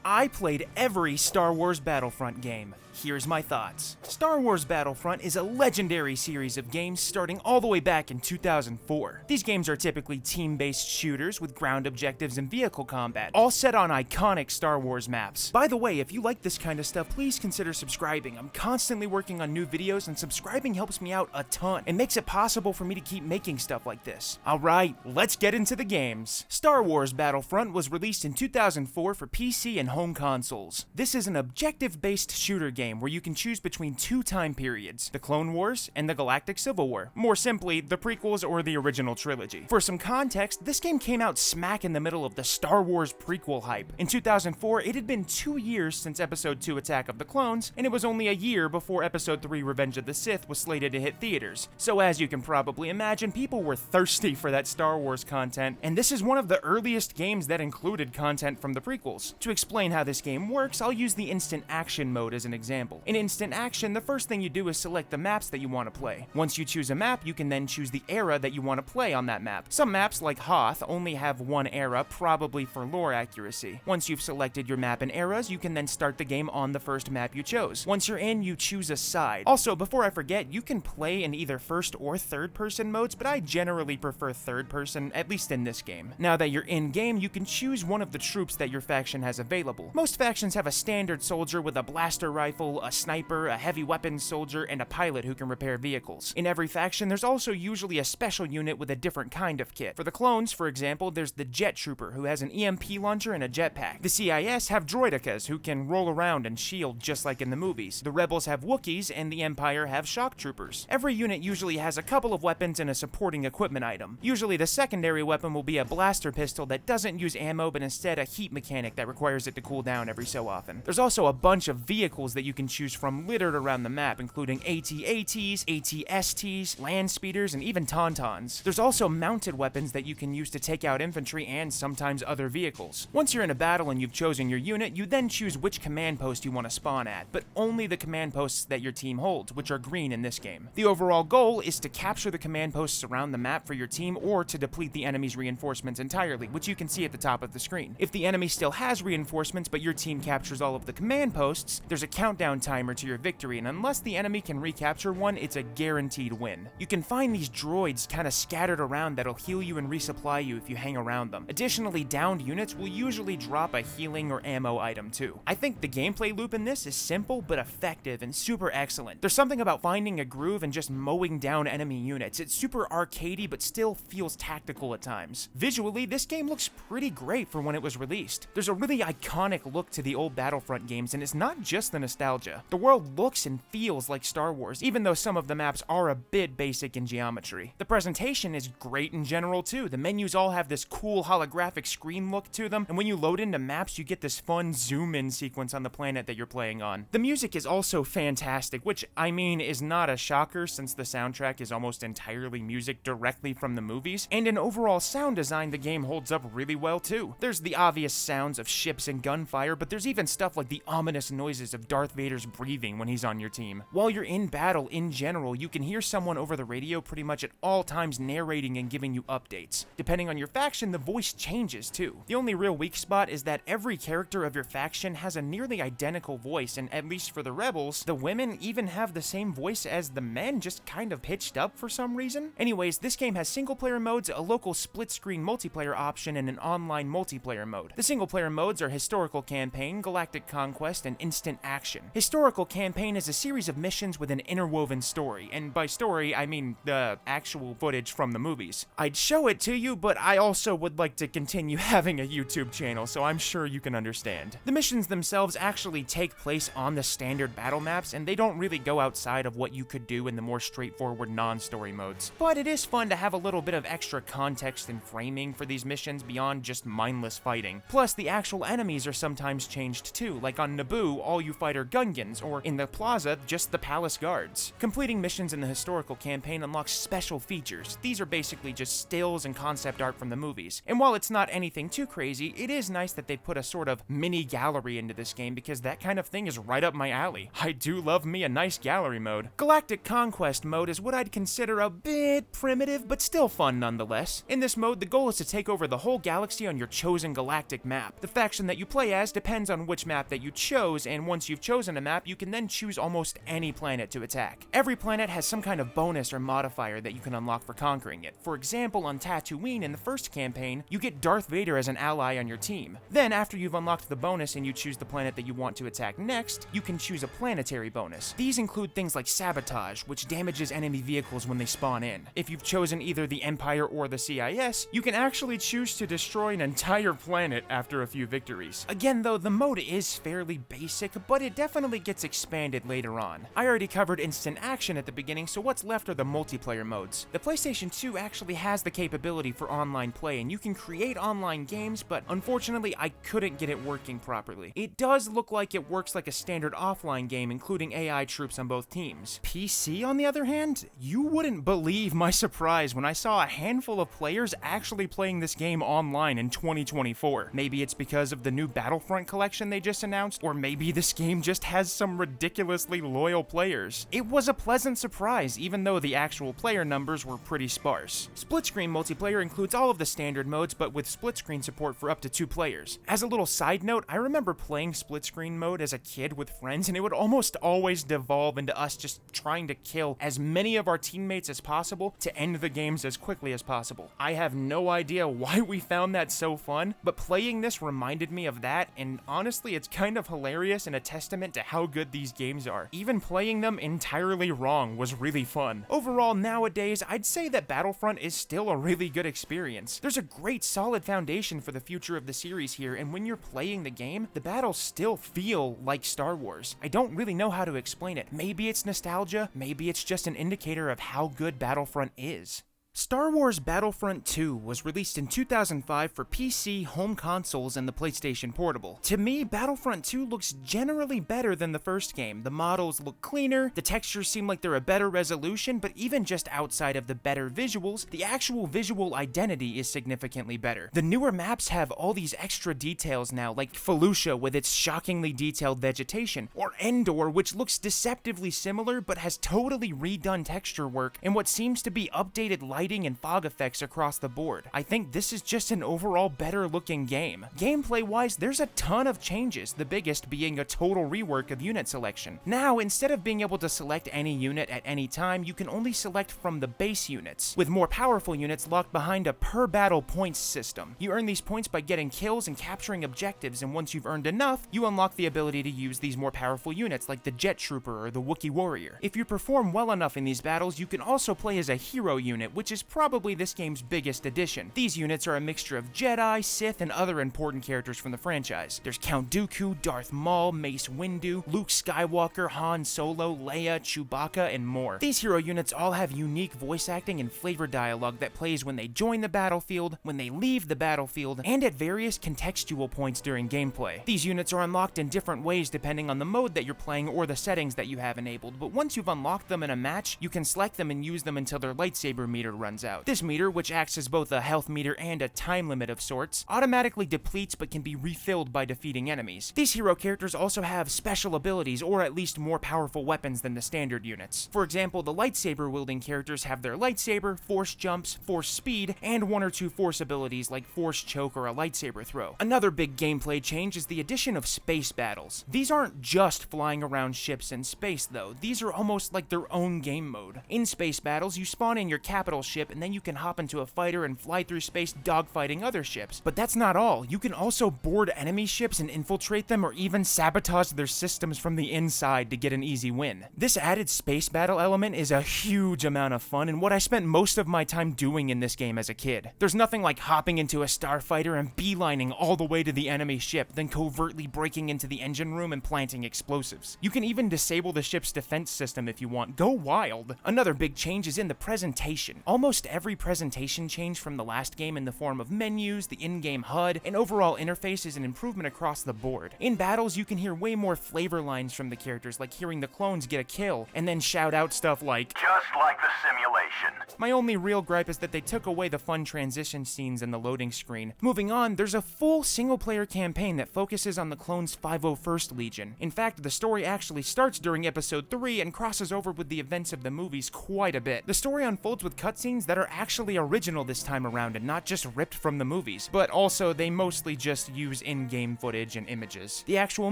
I played every Star Wars Battlefront game. Here's my thoughts. Star Wars Battlefront is a legendary series of games starting all the way back in 2004. These games are typically team-based shooters with ground objectives and vehicle combat, all set on iconic Star Wars maps. By the way, if you like this kind of stuff, please consider subscribing. I'm constantly working on new videos, and subscribing helps me out a ton and makes it possible for me to keep making stuff like this. Alright, let's get into the games. Star Wars Battlefront was released in 2004 for PC and home consoles. This is an objective-based shooter game where you can choose between two time periods, the Clone Wars and the Galactic Civil War. More simply, the prequels or the original trilogy. For some context, this game came out smack in the middle of the Star Wars prequel hype. In 2004, it had been 2 years since Episode 2 Attack of the Clones, and it was only a year before Episode 3 Revenge of the Sith was slated to hit theaters. So as you can probably imagine, people were thirsty for that Star Wars content, and this is one of the earliest games that included content from the prequels. To explain how this game works, I'll use the instant action mode as an example. In instant action, the first thing you do is select the maps that you want to play. Once you choose a map, you can then choose the era that you want to play on that map. Some maps, like Hoth, only have one era, probably for lore accuracy. Once you've selected your map and eras, you can then start the game on the first map you chose. Once you're in, you choose a side. Also, before I forget, you can play in either first or third person modes, but I generally prefer third person, at least in this game. Now that you're in game, you can choose one of the troops that your faction has available. Most factions have a standard soldier with a blaster rifle, a sniper, a heavy weapons soldier, and a pilot who can repair vehicles. In every faction, there's also usually a special unit with a different kind of kit. For the clones, for example, there's the Jet Trooper, who has an EMP launcher and a jetpack. The CIS have droidekas, who can roll around and shield just like in the movies. The Rebels have Wookiees, and the Empire have shock troopers. Every unit usually has a couple of weapons and a supporting equipment item. Usually the secondary weapon will be a blaster pistol that doesn't use ammo, but instead a heat mechanic that requires it to cool down every so often. There's also a bunch of vehicles that you can choose from littered around the map, including AT-ATs, AT-STs, land speeders, and even tauntauns. There's also mounted weapons that you can use to take out infantry and sometimes other vehicles. Once you're in a battle and you've chosen your unit, you then choose which command post you want to spawn at, but only the command posts that your team holds, which are green in this game. The overall goal is to capture the command posts around the map for your team or to deplete the enemy's reinforcements entirely, which you can see at the top of the screen. If the enemy still has reinforcements but your team captures all of the command posts, there's a countdown timer to your victory, and unless the enemy can recapture one, it's a guaranteed win. You can find these droids kind of scattered around that'll heal you and resupply you if you hang around them. Additionally, downed units will usually drop a healing or ammo item too. I think the gameplay loop in this is simple but effective and super excellent. There's something about finding a groove and just mowing down enemy units. It's super arcadey but still feels tactical at times. Visually, this game looks pretty great for when it was released. There's a really iconic look to the old Battlefront games, and it's not just the nostalgia. The world looks and feels like Star Wars, even though some of the maps are a bit basic in geometry. The presentation is great in general too. The menus all have this cool holographic screen look to them, and when you load into maps, you get this fun zoom-in sequence on the planet that you're playing on. The music is also fantastic, which, I mean, is not a shocker since the soundtrack is almost entirely music directly from the movies, and in overall sound design, the game holds up really well too. There's the obvious sounds of ships and gunfire, but there's even stuff like the ominous noises of Darth Vader's breathing when he's on your team. While you're in battle in general, you can hear someone over the radio pretty much at all times narrating and giving you updates. Depending on your faction, the voice changes too. The only real weak spot is that every character of your faction has a nearly identical voice, and at least for the Rebels, the women even have the same voice as the men, just kind of pitched up for some reason. Anyways, this game has single player modes, a local split-screen multiplayer option, and an online multiplayer mode. The single player modes are Historical Campaign, Galactic Conquest, and Instant Action. Historical Campaign is a series of missions with an interwoven story, and by story, I mean the actual footage from the movies. I'd show it to you, but I also would like to continue having a YouTube channel, so I'm sure you can understand. The missions themselves actually take place on the standard battle maps, and they don't really go outside of what you could do in the more straightforward non-story modes. But it is fun to have a little bit of extra context and framing for these missions beyond just mindless fighting. Plus, the actual enemies are sometimes changed too, like on Naboo, all you fight are Gungans, or in the Plaza, just the Palace Guards. Completing missions in the Historical Campaign unlocks special features. These are basically just stills and concept art from the movies. And while it's not anything too crazy, it is nice that they put a sort of mini gallery into this game, because that kind of thing is right up my alley. I do love me a nice gallery mode. Galactic Conquest mode is what I'd consider a bit primitive, but still fun nonetheless. In this mode, the goal is to take over the whole galaxy on your chosen galactic map. The faction that you play play as depends on which map that you chose, and once you've chosen a map, you can then choose almost any planet to attack. Every planet has some kind of bonus or modifier that you can unlock for conquering it. For example, on Tatooine in the first campaign, you get Darth Vader as an ally on your team. Then, after you've unlocked the bonus and you choose the planet that you want to attack next, you can choose a planetary bonus. These include things like sabotage, which damages enemy vehicles when they spawn in. If you've chosen either the Empire or the CIS, you can actually choose to destroy an entire planet after a few victories. Again though, the mode is fairly basic, but it definitely gets expanded later on. I already covered instant action at the beginning, so what's left are the multiplayer modes. The PlayStation 2 actually has the capability for online play, and you can create online games, but unfortunately I couldn't get it working properly. It does look like it works like a standard offline game, including AI troops on both teams. PC, on the other hand, you wouldn't believe my surprise when I saw a handful of players actually playing this game online in 2024. Maybe it's because of the new Battlefront collection they just announced, or maybe this game just has some ridiculously loyal players. It was a pleasant surprise, even though the actual player numbers were pretty sparse. Split-screen multiplayer includes all of the standard modes, but with split-screen support for up to 2 players. As a little side note, I remember playing split-screen mode as a kid with friends, and it would almost always devolve into us just trying to kill as many of our teammates as possible to end the games as quickly as possible. I have no idea why we found that so fun, but playing this reminded me of that, and honestly, it's kind of hilarious and a testament to how good these games are. Even playing them entirely wrong was really fun. Overall, nowadays, I'd say that Battlefront is still a really good experience. There's a great solid foundation for the future of the series here, and when you're playing the game, the battles still feel like Star Wars. I don't really know how to explain it. Maybe it's nostalgia, maybe it's just an indicator of how good Battlefront is. Star Wars Battlefront 2 was released in 2005 for PC, home consoles, and the PlayStation Portable. To me, Battlefront 2 looks generally better than the first game. The models look cleaner, the textures seem like they're a better resolution, but even just outside of the better visuals, the actual visual identity is significantly better. The newer maps have all these extra details now, like Felucia with its shockingly detailed vegetation, or Endor, which looks deceptively similar but has totally redone texture work and what seems to be updated lighting and fog effects across the board. I think this is just an overall better looking game. Gameplay wise, there's a ton of changes, the biggest being a total rework of unit selection. Now, instead of being able to select any unit at any time, you can only select from the base units, with more powerful units locked behind a per battle points system. You earn these points by getting kills and capturing objectives, and once you've earned enough, you unlock the ability to use these more powerful units like the Jet Trooper or the Wookiee Warrior. If you perform well enough in these battles, you can also play as a hero unit, which is probably this game's biggest addition. These units are a mixture of Jedi, Sith, and other important characters from the franchise. There's Count Dooku, Darth Maul, Mace Windu, Luke Skywalker, Han Solo, Leia, Chewbacca, and more. These hero units all have unique voice acting and flavor dialogue that plays when they join the battlefield, when they leave the battlefield, and at various contextual points during gameplay. These units are unlocked in different ways depending on the mode that you're playing or the settings that you have enabled, but once you've unlocked them in a match, you can select them and use them until their lightsaber meter runs out. This meter, which acts as both a health meter and a time limit of sorts, automatically depletes but can be refilled by defeating enemies. These hero characters also have special abilities, or at least more powerful weapons than the standard units. For example, the lightsaber wielding characters have their lightsaber, force jumps, force speed, and 1 or 2 force abilities like force choke or a lightsaber throw. Another big gameplay change is the addition of space battles. These aren't just flying around ships in space though, these are almost like their own game mode. In space battles, you spawn in your capital ship and then you can hop into a fighter and fly through space dogfighting other ships. But that's not all. You can also board enemy ships and infiltrate them, or even sabotage their systems from the inside to get an easy win. This added space battle element is a huge amount of fun and what I spent most of my time doing in this game as a kid. There's nothing like hopping into a starfighter and beelining all the way to the enemy ship, then covertly breaking into the engine room and planting explosives. You can even disable the ship's defense system if you want. Go wild! Another big change is in the presentation. Almost every presentation change from the last game in the form of menus, the in-game HUD, and overall interface is an improvement across the board. In battles, you can hear way more flavor lines from the characters, like hearing the clones get a kill, and then shout out stuff like, "Just like the simulation." My only real gripe is that they took away the fun transition scenes in the loading screen. Moving on, there's a full single-player campaign that focuses on the clones' 501st Legion. In fact, the story actually starts during Episode 3 and crosses over with the events of the movies quite a bit. The story unfolds with cutscenes cutscenes that are actually original this time around and not just ripped from the movies, but also they mostly just use in-game footage and images. The actual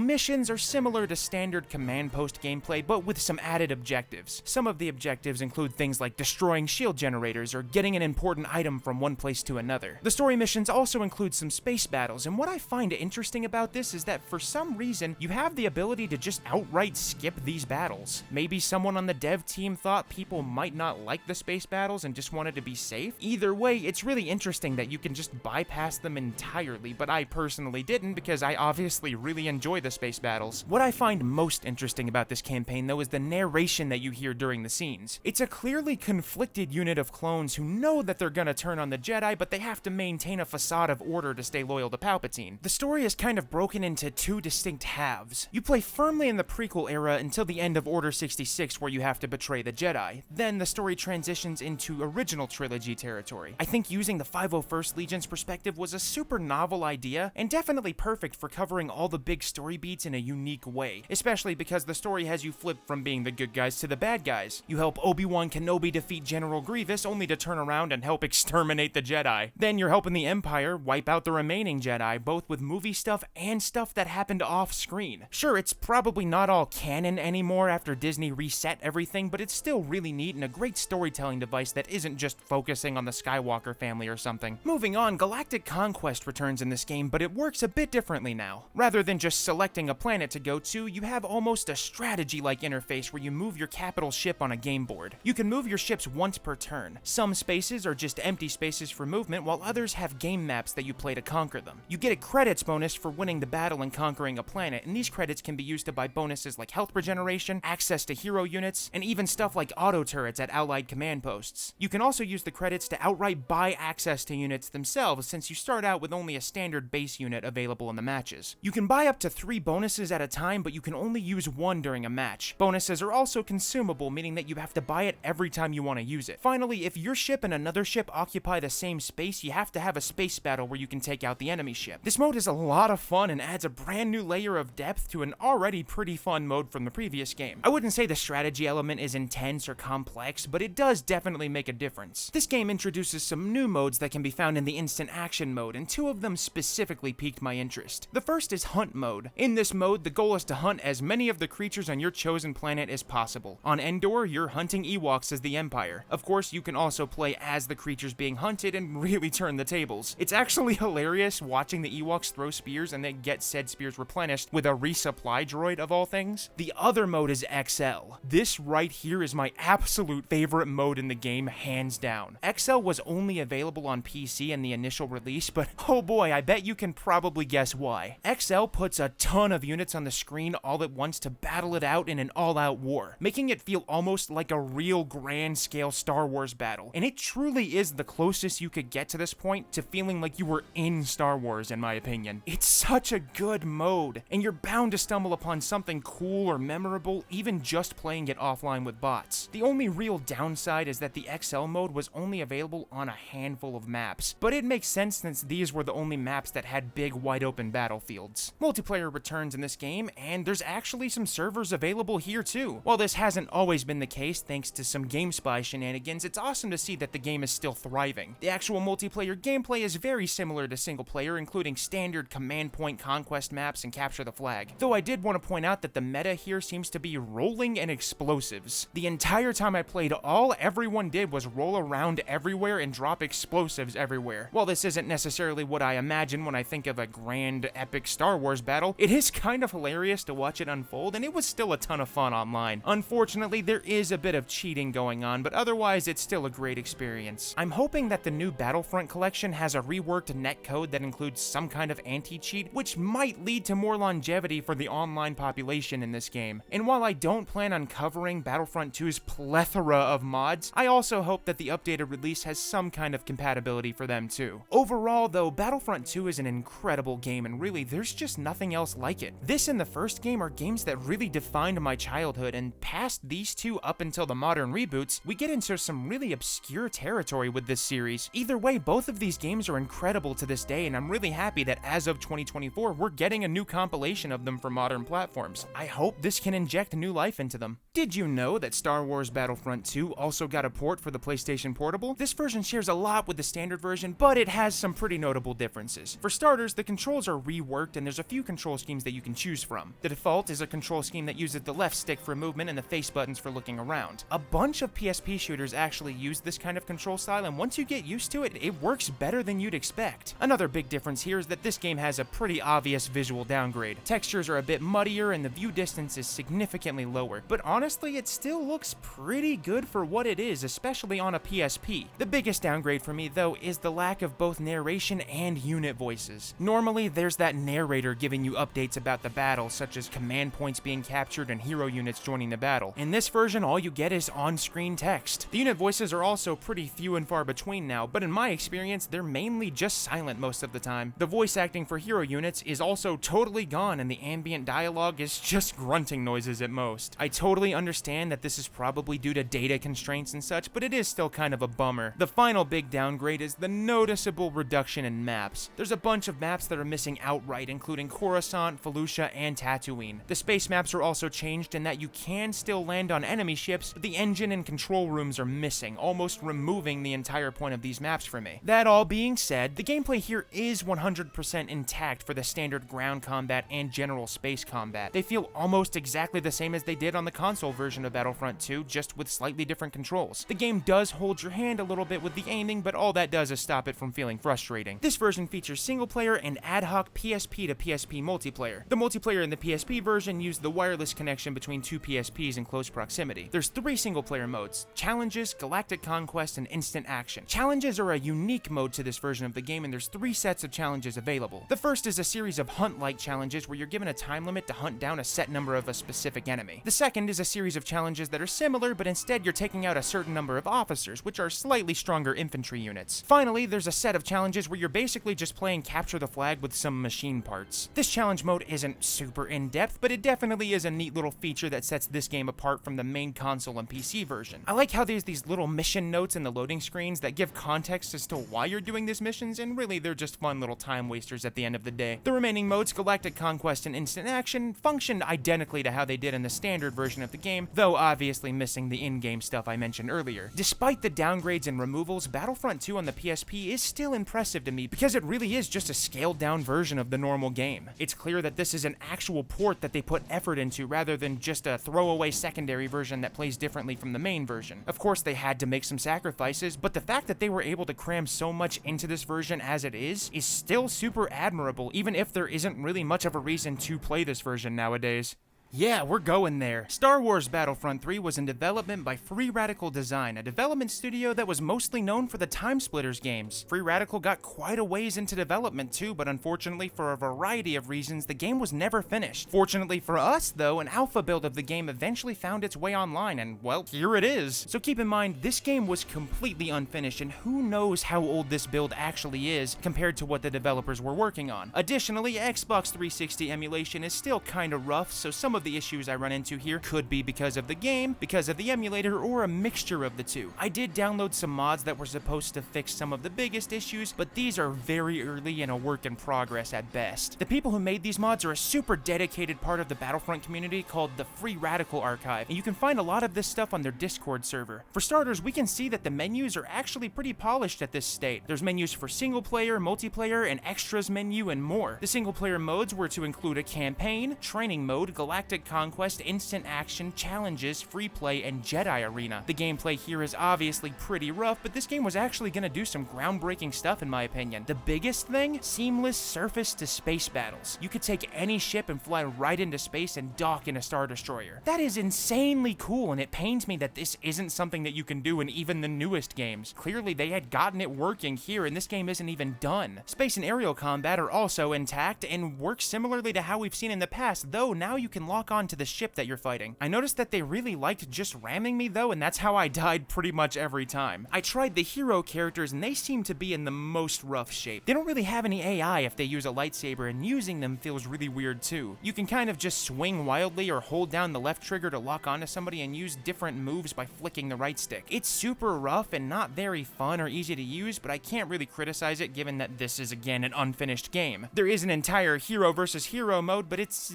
missions are similar to standard command post gameplay, but with some added objectives. Some of the objectives include things like destroying shield generators or getting an important item from one place to another. The story missions also include some space battles, and what I find interesting about this is that for some reason, you have the ability to just outright skip these battles. Maybe someone on the dev team thought people might not like the space battles and just wanted to be safe. Either way, it's really interesting that you can just bypass them entirely, but I personally didn't because I obviously really enjoy the space battles. What I find most interesting about this campaign though is the narration that you hear during the scenes. It's a clearly conflicted unit of clones who know that they're gonna turn on the Jedi, but they have to maintain a facade of order to stay loyal to Palpatine. The story is kind of broken into two distinct halves. You play firmly in the prequel era until the end of Order 66 where you have to betray the Jedi. Then the story transitions into original trilogy territory. I think using the 501st Legion's perspective was a super novel idea and definitely perfect for covering all the big story beats in a unique way, especially because the story has you flip from being the good guys to the bad guys. You help Obi-Wan Kenobi defeat General Grievous only to turn around and help exterminate the Jedi. Then you're helping the Empire wipe out the remaining Jedi, both with movie stuff and stuff that happened off-screen. Sure, it's probably not all canon anymore after Disney reset everything, but it's still really neat and a great storytelling device that isn't just focusing on the Skywalker family or something. Moving on, Galactic Conquest returns in this game, but it works a bit differently now. Rather than just selecting a planet to go to, you have almost a strategy-like interface where you move your capital ship on a game board. You can move your ships once per turn. Some spaces are just empty spaces for movement, while others have game maps that you play to conquer them. You get a credits bonus for winning the battle and conquering a planet, and these credits can be used to buy bonuses like health regeneration, access to hero units, and even stuff like auto turrets at allied command posts. You can also use the credits to outright buy access to units themselves, since you start out with only a standard base unit available in the matches. You can buy up to 3 bonuses at a time, but you can only use 1 during a match. Bonuses are also consumable, meaning that you have to buy it every time you want to use it. Finally, if your ship and another ship occupy the same space, you have to have a space battle where you can take out the enemy ship. This mode is a lot of fun and adds a brand new layer of depth to an already pretty fun mode from the previous game. I wouldn't say the strategy element is intense or complex, but it does definitely make a difference. This game introduces some new modes that can be found in the instant action mode, and 2 of them specifically piqued my interest. The first is Hunt mode. In this mode, the goal is to hunt as many of the creatures on your chosen planet as possible. On Endor, you're hunting Ewoks as the Empire. Of course, you can also play as the creatures being hunted and really turn the tables. It's actually hilarious watching the Ewoks throw spears and then get said spears replenished with a resupply droid of all things. The other mode is XL. This right here is my absolute favorite mode in the game, hands down. XL was only available on PC in the initial release, but oh boy, I bet you can probably guess why. XL puts a ton of units on the screen all at once to battle it out in an all-out war, making it feel almost like a real grand-scale Star Wars battle. And it truly is the closest you could get to this point to feeling like you were in Star Wars, in my opinion. It's such a good mode, and you're bound to stumble upon something cool or memorable even just playing it offline with bots. The only real downside is that the XL mode was only available on a handful of maps, but it makes sense since these were the only maps that had big wide open battlefields. Multiplayer returns in this game, and there's actually some servers available here too. While this hasn't always been the case thanks to some GameSpy shenanigans, it's awesome to see that the game is still thriving. The actual multiplayer gameplay is very similar to single player, including standard command point conquest maps and capture the flag. Though I did want to point out that the meta here seems to be rolling and explosives. The entire time I played, all everyone did was roll around everywhere and drop explosives everywhere. While this isn't necessarily what I imagine when I think of a grand, epic Star Wars battle, it is kind of hilarious to watch it unfold, and it was still a ton of fun online. Unfortunately, there is a bit of cheating going on, but otherwise it's still a great experience. I'm hoping that the new Battlefront collection has a reworked netcode that includes some kind of anti-cheat, which might lead to more longevity for the online population in this game. And while I don't plan on covering Battlefront 2's plethora of mods, I also hope that the updated release has some kind of compatibility for them too. Overall though, Battlefront 2 is an incredible game, and really there's just nothing else like it. This and the first game are games that really defined my childhood, and past these two up until the modern reboots, we get into some really obscure territory with this series. Either way, both of these games are incredible to this day, and I'm really happy that as of 2024, we're getting a new compilation of them for modern platforms. I hope this can inject new life into them. Did you know that Star Wars Battlefront 2 also got a port for the PlayStation Portable, this version shares a lot with the standard version, but it has some pretty notable differences. For starters, the controls are reworked and there's a few control schemes that you can choose from. The default is a control scheme that uses the left stick for movement and the face buttons for looking around. A bunch of PSP shooters actually use this kind of control style, and once you get used to it, it works better than you'd expect. Another big difference here is that this game has a pretty obvious visual downgrade. Textures are a bit muddier and the view distance is significantly lower, but honestly, it still looks pretty good for what it is, especially on a PSP. The biggest downgrade for me, though, is the lack of both narration and unit voices. Normally, there's that narrator giving you updates about the battle, such as command points being captured and hero units joining the battle. In this version, all you get is on-screen text. The unit voices are also pretty few and far between now, but in my experience, they're mainly just silent most of the time. The voice acting for hero units is also totally gone, and the ambient dialogue is just grunting noises at most. I totally understand that this is probably due to data constraints and such, but it is still kind of a bummer. The final big downgrade is the noticeable reduction in maps. There's a bunch of maps that are missing outright, including Coruscant, Felucia, and Tatooine. The space maps are also changed in that you can still land on enemy ships, but the engine and control rooms are missing, almost removing the entire point of these maps for me. That all being said, the gameplay here is 100% intact for the standard ground combat and general space combat. They feel almost exactly the same as they did on the console version of Battlefront 2, just with slightly different controls. The game does hold your hand a little bit with the aiming, but all that does is stop it from feeling frustrating. This version features single player and ad hoc PSP to PSP multiplayer. The multiplayer in the PSP version used the wireless connection between two PSPs in close proximity. There's 3 single player modes: Challenges, Galactic Conquest, and Instant Action. Challenges are a unique mode to this version of the game, and there's 3 sets of challenges available. The first is a series of hunt-like challenges where you're given a time limit to hunt down a set number of a specific enemy. The second is a series of challenges that are similar, but instead you're taking out a certain number of officers, which are slightly stronger infantry units. Finally, there's a set of challenges where you're basically just playing capture the flag with some machine parts. This challenge mode isn't super in-depth, but it definitely is a neat little feature that sets this game apart from the main console and PC version. I like how there's these little mission notes in the loading screens that give context as to why you're doing these missions, and really they're just fun little time wasters at the end of the day. The remaining modes, Galactic Conquest and Instant Action, functioned identically to how they did in the standard version of the game, though obviously missing the in-game stuff I mentioned earlier. Despite the downgrades and removals, Battlefront 2 on the PSP is still impressive to me because it really is just a scaled-down version of the normal game. It's clear that this is an actual port that they put effort into rather than just a throwaway secondary version that plays differently from the main version. Of course, they had to make some sacrifices, but the fact that they were able to cram so much into this version as it is still super admirable, even if there isn't really much of a reason to play this version nowadays. Yeah, we're going there. Star Wars Battlefront 3 was in development by Free Radical Design, a development studio that was mostly known for the Time Splitters games. Free Radical got quite a ways into development too, but unfortunately for a variety of reasons, the game was never finished. Fortunately for us though, an alpha build of the game eventually found its way online, and well, here it is. So keep in mind, this game was completely unfinished, and who knows how old this build actually is compared to what the developers were working on. Additionally, Xbox 360 emulation is still kinda rough, so some of the issues I run into here could be because of the game, because of the emulator, or a mixture of the two. I did download some mods that were supposed to fix some of the biggest issues, but these are very early and a work in progress at best. The people who made these mods are a super dedicated part of the Battlefront community called the Free Radical Archive, and you can find a lot of this stuff on their Discord server. For starters, we can see that the menus are actually pretty polished at this state. There's menus for single player, multiplayer, an extras menu, and more. The single player modes were to include a campaign, training mode, Galactic Conquest, Instant Action, Challenges, Free Play, and Jedi Arena. The gameplay here is obviously pretty rough, but this game was actually going to do some groundbreaking stuff in my opinion. The biggest thing? Seamless surface-to-space battles. You could take any ship and fly right into space and dock in a Star Destroyer. That is insanely cool, and it pains me that this isn't something that you can do in even the newest games. Clearly they had gotten it working here, and this game isn't even done. Space and aerial combat are also intact and work similarly to how we've seen in the past, though now you can lock onto the ship that you're fighting. I noticed that they really liked just ramming me though, and that's how I died pretty much every time. I tried the hero characters and they seem to be in the most rough shape. They don't really have any AI if they use a lightsaber, and using them feels really weird too. You can kind of just swing wildly or hold down the left trigger to lock onto somebody and use different moves by flicking the right stick. It's super rough and not very fun or easy to use, but I can't really criticize it given that this is again an unfinished game. There is an entire hero versus hero mode, but it's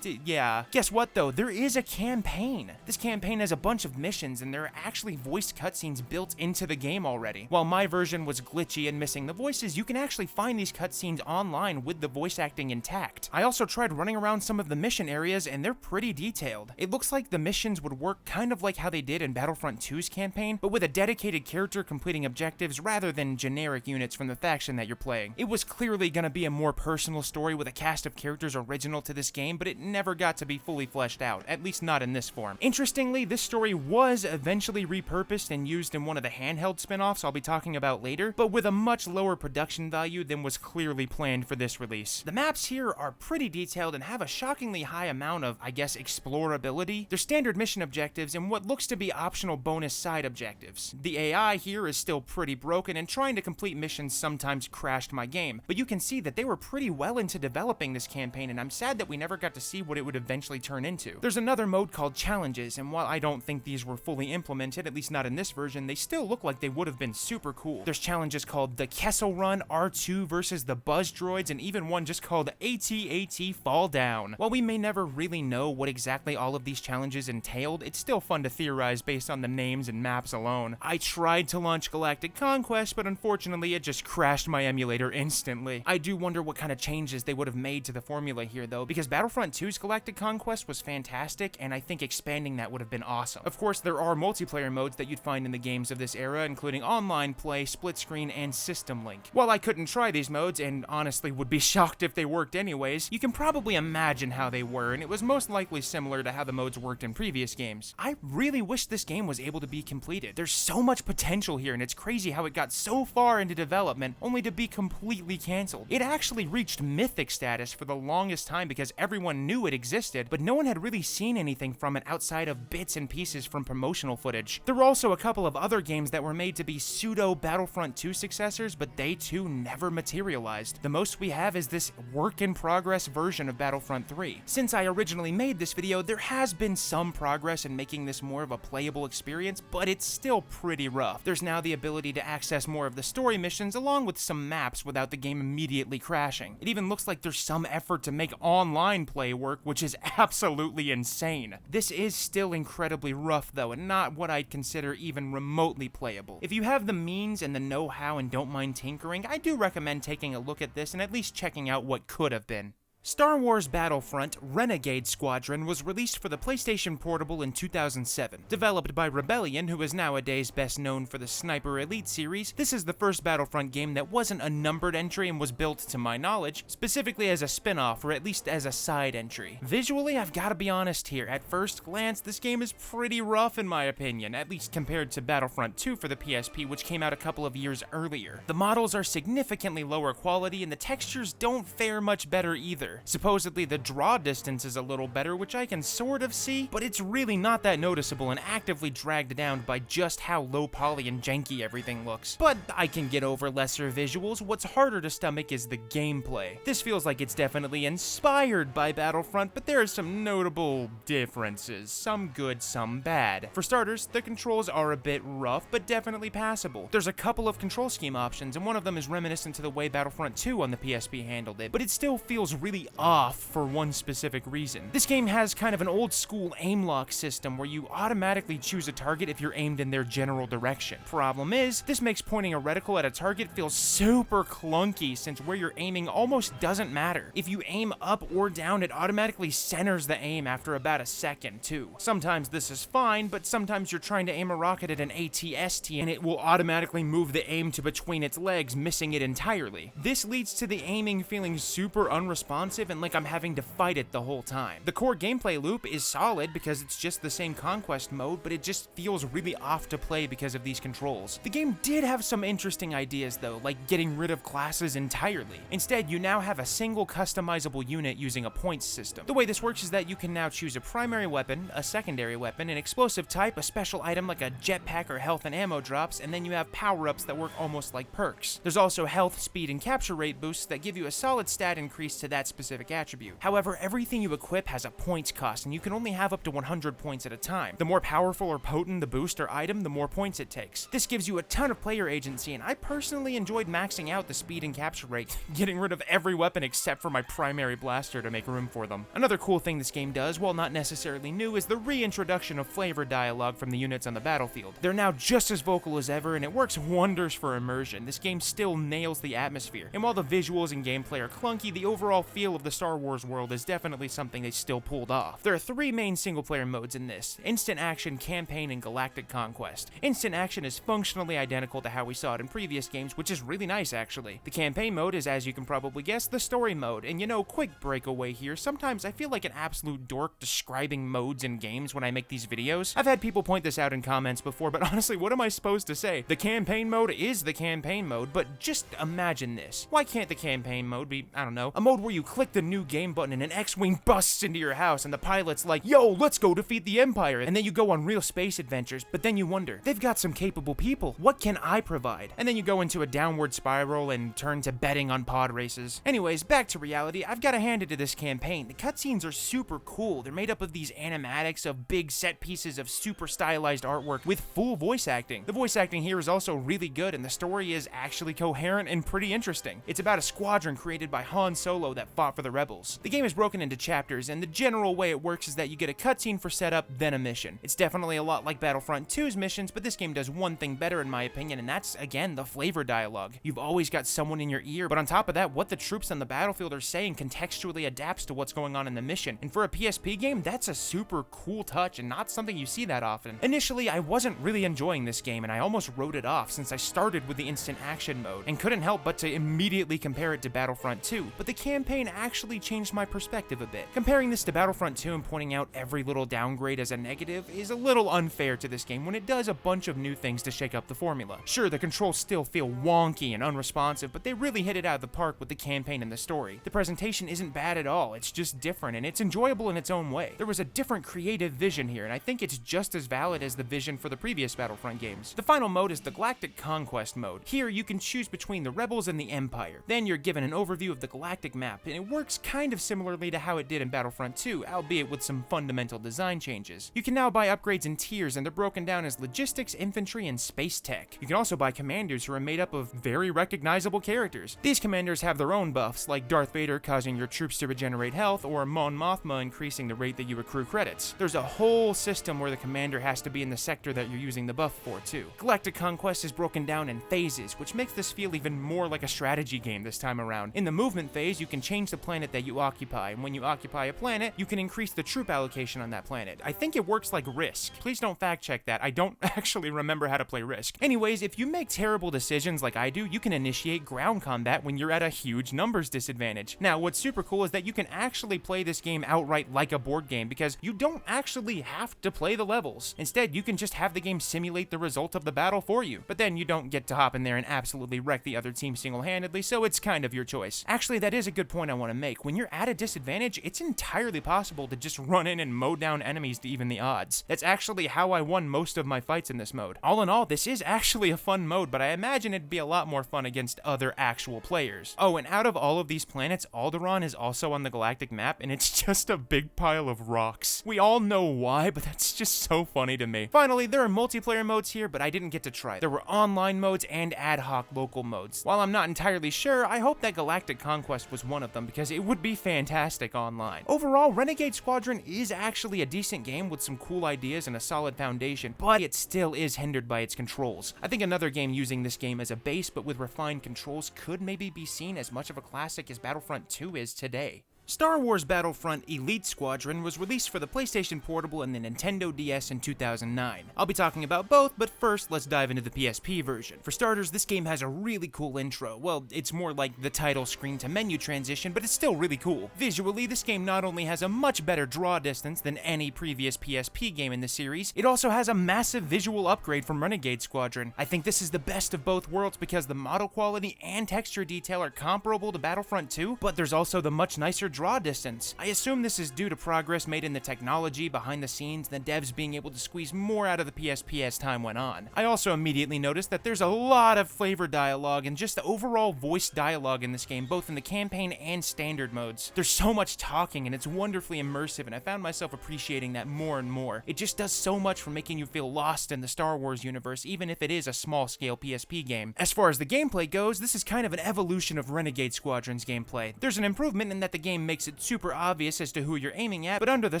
Yeah. Guess what though? There is a campaign. This campaign has a bunch of missions and there are actually voiced cutscenes built into the game already. While my version was glitchy and missing the voices, you can actually find these cutscenes online with the voice acting intact. I also tried running around some of the mission areas and they're pretty detailed. It looks like the missions would work kind of like how they did in Battlefront 2's campaign, but with a dedicated character completing objectives rather than generic units from the faction that you're playing. It was clearly gonna be a more personal story with a cast of characters original to this game, but it never got to be fully fleshed out, at least not in this form. Interestingly, this story was eventually repurposed and used in one of the handheld spin-offs I'll be talking about later, but with a much lower production value than was clearly planned for this release. The maps here are pretty detailed and have a shockingly high amount of, I guess, explorability. They're standard mission objectives and what looks to be optional bonus side objectives. The AI here is still pretty broken and trying to complete missions sometimes crashed my game, but you can see that they were pretty well into developing this campaign and I'm sad that we never got to see what it would eventually turn into. There's another mode called Challenges, and while I don't think these were fully implemented, at least not in this version, they still look like they would have been super cool. There's challenges called the Kessel Run, R2 versus the Buzz Droids, and even one just called AT-AT Fall Down. While we may never really know what exactly all of these challenges entailed, it's still fun to theorize based on the names and maps alone. I tried to launch Galactic Conquest, but unfortunately it just crashed my emulator instantly. I do wonder what kind of changes they would have made to the formula here though, because Battlefront 2's Galactic Conquest was fantastic, and I think expanding that would have been awesome. Of course, there are multiplayer modes that you'd find in the games of this era, including online play, split screen, and system link. While I couldn't try these modes, and honestly would be shocked if they worked anyways, you can probably imagine how they were, and it was most likely similar to how the modes worked in previous games. I really wish this game was able to be completed. There's so much potential here, and it's crazy how it got so far into development only to be completely canceled. It actually reached mythic status for the longest time because everyone knew it existed, but no one had really seen anything from it outside of bits and pieces from promotional footage. There were also a couple of other games that were made to be pseudo Battlefront 2 successors, but they too never materialized. The most we have is this work-in-progress version of Battlefront 3. Since I originally made this video, there has been some progress in making this more of a playable experience, but it's still pretty rough. There's now the ability to access more of the story missions along with some maps without the game immediately crashing. It even looks like there's some effort to make online play work, which is absolutely insane. This is still incredibly rough though, and not what I'd consider even remotely playable. If you have the means and the know-how and don't mind tinkering, I do recommend taking a look at this and at least checking out what could have been. Star Wars Battlefront Renegade Squadron was released for the PlayStation Portable in 2007. Developed by Rebellion, who is nowadays best known for the Sniper Elite series, this is the first Battlefront game that wasn't a numbered entry and was built, to my knowledge, specifically as a spin-off, or at least as a side entry. Visually, I've gotta be honest here, at first glance, this game is pretty rough in my opinion, at least compared to Battlefront 2 for the PSP, which came out a couple of years earlier. The models are significantly lower quality, and the textures don't fare much better either. Supposedly the draw distance is a little better, which I can sort of see, but it's really not that noticeable and actively dragged down by just how low poly and janky everything looks. But I can get over lesser visuals. What's harder to stomach is the gameplay. This feels like it's definitely inspired by Battlefront, but there are some notable differences. Some good, some bad. For starters, the controls are a bit rough, but definitely passable. There's a couple of control scheme options, and one of them is reminiscent to the way Battlefront 2 on the PSP handled it, but it still feels really off for one specific reason. This game has kind of an old school aim lock system where you automatically choose a target if you're aimed in their general direction. Problem is, this makes pointing a reticle at a target feel super clunky since where you're aiming almost doesn't matter. If you aim up or down, it automatically centers the aim after about a second too. Sometimes this is fine, but sometimes you're trying to aim a rocket at an AT-ST and it will automatically move the aim to between its legs, missing it entirely. This leads to the aiming feeling super unresponsive and like I'm having to fight it the whole time. The core gameplay loop is solid because it's just the same conquest mode, but it just feels really off to play because of these controls. The game did have some interesting ideas though, like getting rid of classes entirely. Instead, you now have a single customizable unit using a points system. The way this works is that you can now choose a primary weapon, a secondary weapon, an explosive type, a special item like a jetpack or health and ammo drops, and then you have power-ups that work almost like perks. There's also health, speed, and capture rate boosts that give you a solid stat increase to that specific specific attribute. However, everything you equip has a points cost, and you can only have up to 100 points at a time. The more powerful or potent the boost or item, the more points it takes. This gives you a ton of player agency, and I personally enjoyed maxing out the speed and capture rate, getting rid of every weapon except for my primary blaster to make room for them. Another cool thing this game does, while not necessarily new, is the reintroduction of flavor dialogue from the units on the battlefield. They're now just as vocal as ever, and it works wonders for immersion. This game still nails the atmosphere, and while the visuals and gameplay are clunky, the overall feel of the Star Wars world is definitely something they still pulled off. There are 3 main single-player modes in this: Instant Action, Campaign, and Galactic Conquest. Instant Action is functionally identical to how we saw it in previous games, which is really nice actually. The Campaign mode is, as you can probably guess, the story mode, and quick breakaway here, sometimes I feel like an absolute dork describing modes in games when I make these videos. I've had people point this out in comments before, but honestly, what am I supposed to say? The Campaign mode is the Campaign mode, but just imagine this. Why can't the Campaign mode be, I don't know, a mode where you click the new game button and an X-Wing busts into your house and the pilot's like, yo, let's go defeat the Empire, and then you go on real space adventures, but then you wonder, they've got some capable people, what can I provide? And then you go into a downward spiral and turn to betting on pod races. Anyways, back to reality, I've gotta hand it to this campaign. The cutscenes are super cool. They're made up of these animatics of big set pieces of super stylized artwork with full voice acting. The voice acting here is also really good, and the story is actually coherent and pretty interesting. It's about a squadron created by Han Solo that fought for the rebels. The game is broken into chapters, and the general way it works is that you get a cutscene for setup, then a mission. It's definitely a lot like Battlefront 2's missions, but this game does one thing better in my opinion, and that's, again, the flavor dialogue. You've always got someone in your ear, but on top of that, what the troops on the battlefield are saying contextually adapts to what's going on in the mission. And for a PSP game, that's a super cool touch and not something you see that often. Initially, I wasn't really enjoying this game, and I almost wrote it off since I started with the instant action mode, and couldn't help but to immediately compare it to Battlefront 2, but the campaign actually changed my perspective a bit. Comparing this to Battlefront 2 and pointing out every little downgrade as a negative is a little unfair to this game when it does a bunch of new things to shake up the formula. Sure, the controls still feel wonky and unresponsive, but they really hit it out of the park with the campaign and the story. The presentation isn't bad at all, it's just different, and it's enjoyable in its own way. There was a different creative vision here, and I think it's just as valid as the vision for the previous Battlefront games. The final mode is the Galactic Conquest mode. Here, you can choose between the Rebels and the Empire. Then you're given an overview of the galactic map, and it works kind of similarly to how it did in Battlefront 2, albeit with some fundamental design changes. You can now buy upgrades in tiers, and they're broken down as logistics, infantry, and space tech. You can also buy commanders who are made up of very recognizable characters. These commanders have their own buffs, like Darth Vader causing your troops to regenerate health, or Mon Mothma increasing the rate that you accrue credits. There's a whole system where the commander has to be in the sector that you're using the buff for, too. Galactic Conquest is broken down in phases, which makes this feel even more like a strategy game this time around. In the movement phase, you can change the planet that you occupy, and when you occupy a planet, you can increase the troop allocation on that planet. I think it works like Risk. Please don't fact check that, I don't actually remember how to play Risk. Anyways, if you make terrible decisions like I do, you can initiate ground combat when you're at a huge numbers disadvantage. Now, what's super cool is that you can actually play this game outright like a board game, because you don't actually have to play the levels. Instead, you can just have the game simulate the result of the battle for you, but then you don't get to hop in there and absolutely wreck the other team single-handedly, so it's kind of your choice. Actually, that is a good point I want to make. When you're at a disadvantage, it's entirely possible to just run in and mow down enemies to even the odds. That's actually how I won most of my fights in this mode. All in all, this is actually a fun mode, but I imagine it'd be a lot more fun against other actual players. Oh, and out of all of these planets, Alderaan is also on the galactic map, and it's just a big pile of rocks. We all know why, but that's just so funny to me. Finally, there are multiplayer modes here, but I didn't get to try. There were online modes and ad hoc local modes. While I'm not entirely sure, I hope that Galactic Conquest was one of them, because it would be fantastic online. Overall, Renegade Squadron is actually a decent game with some cool ideas and a solid foundation, but it still is hindered by its controls. I think another game using this game as a base but with refined controls could maybe be seen as much of a classic as Battlefront 2 is today. Star Wars Battlefront Elite Squadron was released for the PlayStation Portable and the Nintendo DS in 2009. I'll be talking about both, but first let's dive into the PSP version. For starters, this game has a really cool intro. Well, it's more like the title screen to menu transition, but it's still really cool. Visually, this game not only has a much better draw distance than any previous PSP game in the series, it also has a massive visual upgrade from Renegade Squadron. I think this is the best of both worlds because the model quality and texture detail are comparable to Battlefront 2, but there's also the much nicer draw draw distance. I assume this is due to progress made in the technology behind the scenes, and the devs being able to squeeze more out of the PSP as time went on. I also immediately noticed that there's a lot of flavor dialogue and just the overall voice dialogue in this game, both in the campaign and standard modes. There's so much talking and it's wonderfully immersive, and I found myself appreciating that more and more. It just does so much for making you feel lost in the Star Wars universe, even if it is a small-scale PSP game. As far as the gameplay goes, this is kind of an evolution of Renegade Squadron's gameplay. There's an improvement in that the game makes it super obvious as to who you're aiming at, but under the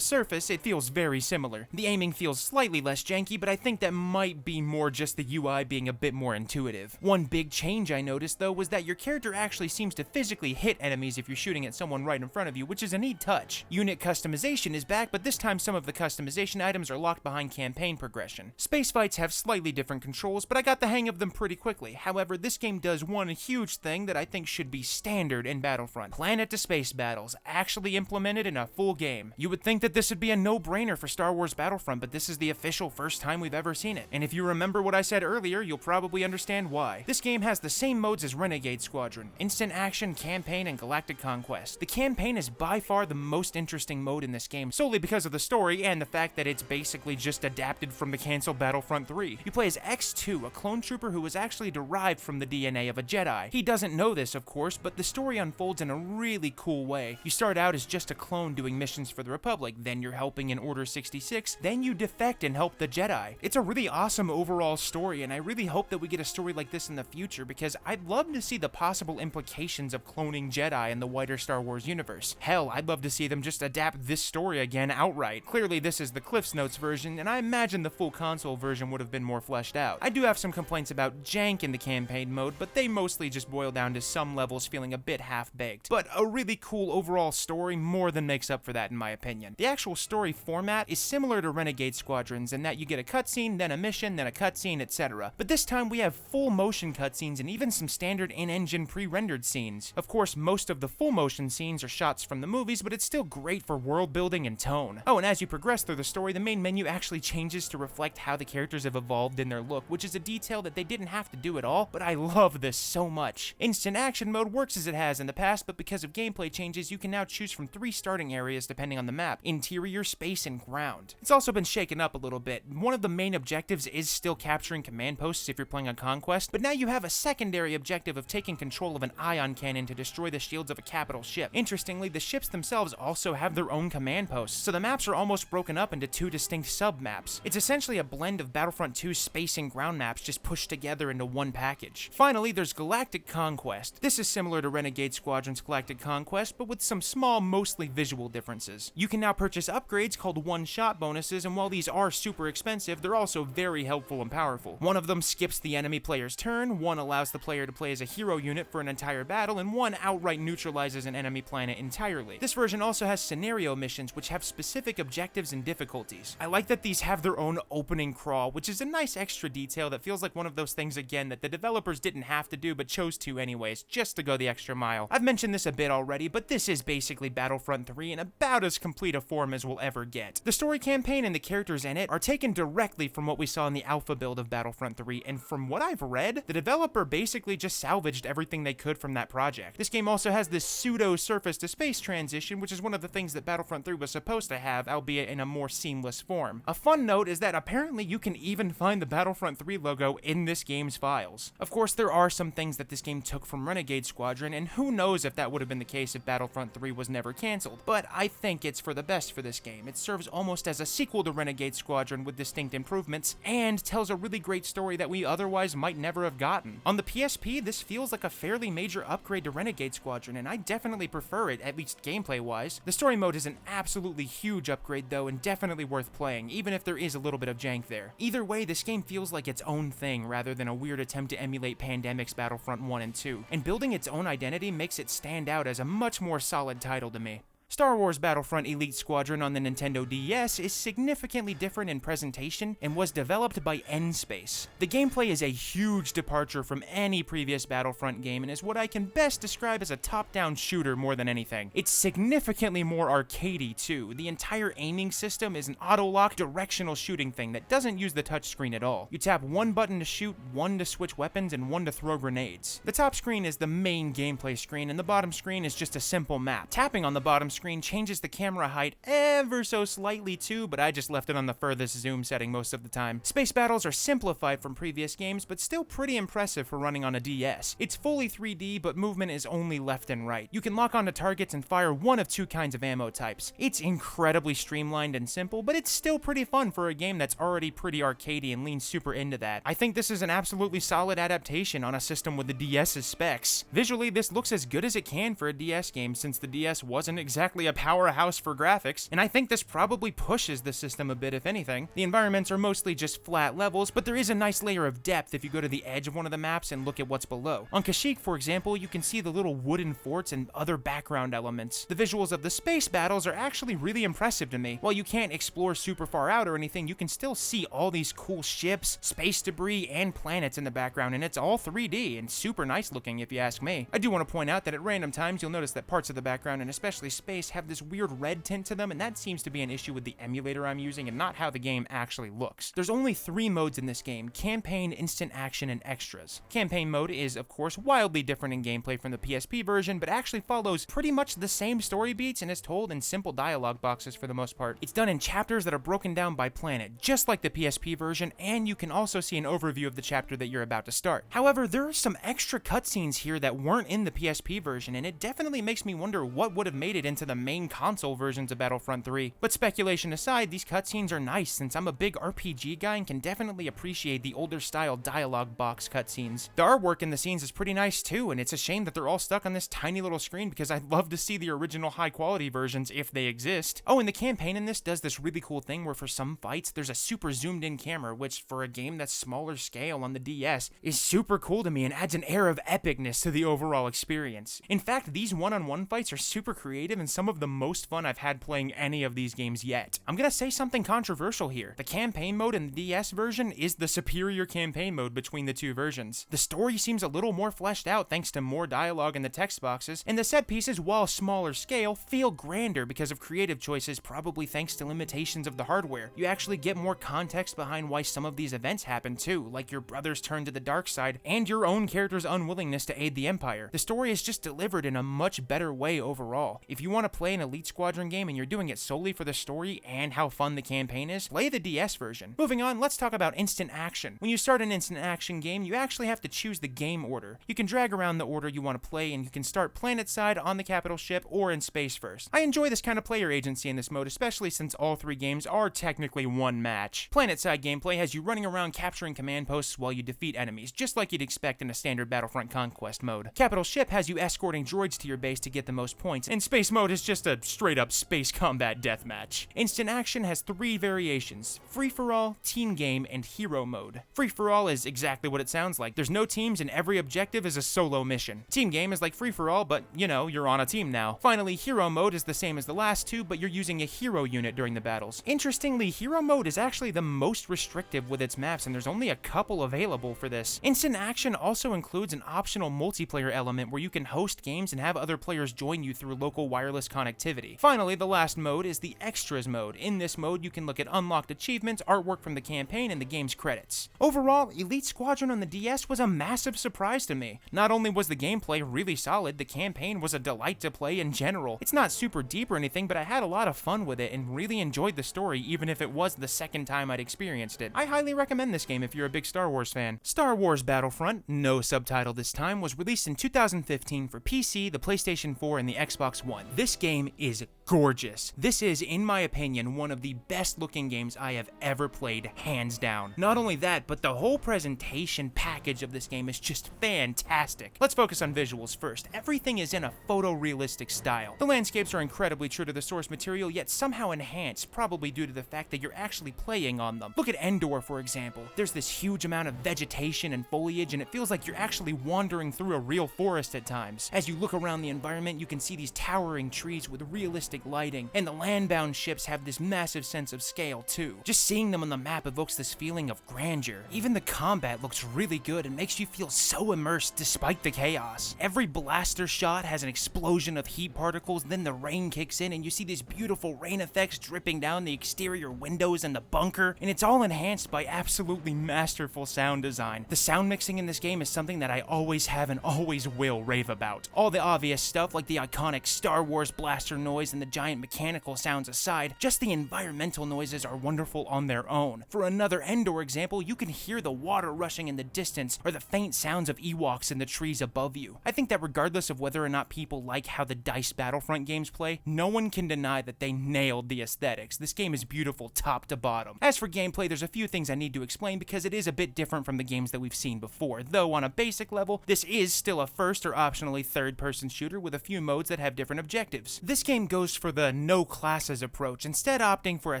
surface, it feels very similar. The aiming feels slightly less janky, but I think that might be more just the UI being a bit more intuitive. One big change I noticed, though, was that your character actually seems to physically hit enemies if you're shooting at someone right in front of you, which is a neat touch. Unit customization is back, but this time some of the customization items are locked behind campaign progression. Space fights have slightly different controls, but I got the hang of them pretty quickly. However, this game does one huge thing that I think should be standard in Battlefront: planet-to-space battles, actually implemented in a full game. You would think that this would be a no-brainer for Star Wars Battlefront, but this is the official first time we've ever seen it. And if you remember what I said earlier, you'll probably understand why. This game has the same modes as Renegade Squadron: instant action, campaign, and galactic conquest. The campaign is by far the most interesting mode in this game, solely because of the story and the fact that it's basically just adapted from the canceled Battlefront 3. You play as X2, a clone trooper who was actually derived from the DNA of a Jedi. He doesn't know this, of course, but the story unfolds in a really cool way. You start out as just a clone doing missions for the Republic, then you're helping in Order 66, then you defect and help the Jedi. It's a really awesome overall story, and I really hope that we get a story like this in the future, because I'd love to see the possible implications of cloning Jedi in the wider Star Wars universe. Hell, I'd love to see them just adapt this story again outright. Clearly this is the Cliff's Notes version, and I imagine the full console version would have been more fleshed out. I do have some complaints about jank in the campaign mode, but they mostly just boil down to some levels feeling a bit half-baked. But a really cool overall story more than makes up for that, in my opinion. The actual story format is similar to Renegade Squadron's in that you get a cutscene, then a mission, then a cutscene, etc. But this time we have full motion cutscenes and even some standard in-engine pre-rendered scenes. Of course, most of the full motion scenes are shots from the movies, but it's still great for world building and tone. Oh, and as you progress through the story, the main menu actually changes to reflect how the characters have evolved in their look, which is a detail that they didn't have to do at all, but I love this so much. Instant action mode works as it has in the past, but because of gameplay changes, you can now choose from 3 starting areas depending on the map: interior, space, and ground. It's also been shaken up a little bit. One of the main objectives is still capturing command posts if you're playing on Conquest, but now you have a secondary objective of taking control of an ion cannon to destroy the shields of a capital ship. Interestingly, the ships themselves also have their own command posts, so the maps are almost broken up into 2 distinct sub-maps. It's essentially a blend of Battlefront 2's space and ground maps just pushed together into one package. Finally, there's Galactic Conquest. This is similar to Renegade Squadron's Galactic Conquest, but with some small, mostly visual differences. You can now purchase upgrades called one-shot bonuses, and while these are super expensive, they're also very helpful and powerful. One of them skips the enemy player's turn, one allows the player to play as a hero unit for an entire battle, and one outright neutralizes an enemy planet entirely. This version also has scenario missions, which have specific objectives and difficulties. I like that these have their own opening crawl, which is a nice extra detail that feels like one of those things again that the developers didn't have to do but chose to anyways, just to go the extra mile. I've mentioned this a bit already, but this is basically Battlefront 3 in about as complete a form as we'll ever get. The story campaign and the characters in it are taken directly from what we saw in the alpha build of Battlefront 3, and from what I've read, the developer basically just salvaged everything they could from that project. This game also has this pseudo surface-to-space transition, which is one of the things that Battlefront 3 was supposed to have, albeit in a more seamless form. A fun note is that apparently you can even find the Battlefront 3 logo in this game's files. Of course, there are some things that this game took from Renegade Squadron, and who knows if that would have been the case if Battlefront 3 was never cancelled, but I think it's for the best for this game. It serves almost as a sequel to Renegade Squadron with distinct improvements, and tells a really great story that we otherwise might never have gotten. On the PSP, this feels like a fairly major upgrade to Renegade Squadron, and I definitely prefer it, at least gameplay-wise. The story mode is an absolutely huge upgrade though, and definitely worth playing, even if there is a little bit of jank there. Either way, this game feels like its own thing, rather than a weird attempt to emulate Pandemic's Battlefront 1 and 2, and building its own identity makes it stand out as a much more solid title to me. Star Wars Battlefront Elite Squadron on the Nintendo DS is significantly different in presentation and was developed by N-Space. The gameplay is a huge departure from any previous Battlefront game and is what I can best describe as a top-down shooter more than anything. It's significantly more arcadey too. The entire aiming system is an auto-lock directional shooting thing that doesn't use the touchscreen at all. You tap one button to shoot, one to switch weapons, and one to throw grenades. The top screen is the main gameplay screen, and the bottom screen is just a simple map. Tapping on the bottom screen changes the camera height ever so slightly too, but I just left it on the furthest zoom setting most of the time. Space battles are simplified from previous games, but still pretty impressive for running on a DS. It's fully 3D, but movement is only left and right. You can lock onto targets and fire one of two kinds of ammo types. It's incredibly streamlined and simple, but it's still pretty fun for a game that's already pretty arcadey and leans super into that. I think this is an absolutely solid adaptation on a system with the DS's specs. Visually, this looks as good as it can for a DS game since the DS wasn't exactly a powerhouse for graphics, and I think this probably pushes the system a bit if anything. The environments are mostly just flat levels, but there is a nice layer of depth if you go to the edge of one of the maps and look at what's below. On Kashyyyk, for example, you can see the little wooden forts and other background elements. The visuals of the space battles are actually really impressive to me. While you can't explore super far out or anything, you can still see all these cool ships, space debris, and planets in the background, and it's all 3D and super nice looking if you ask me. I do want to point out that at random times you'll notice that parts of the background, and especially space, have this weird red tint to them, and that seems to be an issue with the emulator I'm using and not how the game actually looks. There's only 3 modes in this game: campaign, instant action, and extras. Campaign mode is, of course, wildly different in gameplay from the PSP version, but actually follows pretty much the same story beats and is told in simple dialogue boxes for the most part. It's done in chapters that are broken down by planet, just like the PSP version, and you can also see an overview of the chapter that you're about to start. However, there are some extra cutscenes here that weren't in the PSP version, and it definitely makes me wonder what would have made it into the main console versions of Battlefront 3. But speculation aside, these cutscenes are nice since I'm a big RPG guy and can definitely appreciate the older style dialogue box cutscenes. The artwork in the scenes is pretty nice too, and it's a shame that they're all stuck on this tiny little screen because I'd love to see the original high quality versions if they exist. Oh, and the campaign in this does this really cool thing where for some fights there's a super zoomed in camera, which for a game that's smaller scale on the DS is super cool to me and adds an air of epicness to the overall experience. In fact, these one-on-one fights are super creative and some of the most fun I've had playing any of these games yet. I'm gonna say something controversial here. The campaign mode in the DS version is the superior campaign mode between the two versions. The story seems a little more fleshed out thanks to more dialogue in the text boxes, and the set pieces, while smaller scale, feel grander because of creative choices, probably thanks to limitations of the hardware. You actually get more context behind why some of these events happen too, like your brother's turn to the dark side and your own character's unwillingness to aid the Empire. The story is just delivered in a much better way overall. If you want to play an Elite Squadron game and you're doing it solely for the story and how fun the campaign is, play the DS version. Moving on, let's talk about instant action. When you start an instant action game, you actually have to choose the game order. You can drag around the order you want to play, and you can start planet side, on the capital ship, or in space first. I enjoy this kind of player agency in this mode, especially since all 3 games are technically one match. Planet side gameplay has you running around capturing command posts while you defeat enemies, just like you'd expect in a standard Battlefront conquest mode. Capital ship has you escorting droids to your base to get the most points, and space mode is just a straight up space combat deathmatch. Instant action has 3 variations: free-for-all, team game, and hero mode. Free-for-all is exactly what it sounds like. There's no teams and every objective is a solo mission. Team game is like free-for-all, but you know, you're on a team now. Finally, hero mode is the same as the last 2, but you're using a hero unit during the battles. Interestingly, hero mode is actually the most restrictive with its maps, and there's only a couple available for this. Instant action also includes an optional multiplayer element where you can host games and have other players join you through local wireless connectivity. Finally, the last mode is the extras mode. In this mode, you can look at unlocked achievements, artwork from the campaign, and the game's credits. Overall, Elite Squadron on the DS was a massive surprise to me. Not only was the gameplay really solid, the campaign was a delight to play in general. It's not super deep or anything, but I had a lot of fun with it and really enjoyed the story, even if it was the second time I'd experienced it. I highly recommend this game if you're a big Star Wars fan. Star Wars Battlefront, no subtitle this time, was released in 2015 for PC, the PlayStation 4, and the Xbox One. This game is gorgeous. This is, in my opinion, one of the best looking games I have ever played, hands down. Not only that, but the whole presentation package of this game is just fantastic. Let's focus on visuals first. Everything is in a photorealistic style. The landscapes are incredibly true to the source material, yet somehow enhanced, probably due to the fact that you're actually playing on them. Look at Endor, for example. There's this huge amount of vegetation and foliage, and it feels like you're actually wandering through a real forest at times. As you look around the environment, you can see these towering trees with realistic lighting, and the landbound ships have this massive sense of scale too. Just seeing them on the map evokes this feeling of grandeur. Even the combat looks really good and makes you feel so immersed despite the chaos. Every blaster shot has an explosion of heat particles, then the rain kicks in and you see these beautiful rain effects dripping down the exterior windows and the bunker, and it's all enhanced by absolutely masterful sound design. The sound mixing in this game is something that I always have and always will rave about. All the obvious stuff like the iconic Star Wars blaster noise and the giant mechanical sounds aside, just the environmental noises are wonderful on their own. For another Endor example, you can hear the water rushing in the distance or the faint sounds of Ewoks in the trees above you. I think that regardless of whether or not people like how the DICE Battlefront games play, no one can deny that they nailed the aesthetics. This game is beautiful top to bottom. As for gameplay, there's a few things I need to explain because it is a bit different from the games that we've seen before, though on a basic level, this is still a first or optionally third-person shooter with a few modes that have different objectives. This game goes for the no classes approach, instead opting for a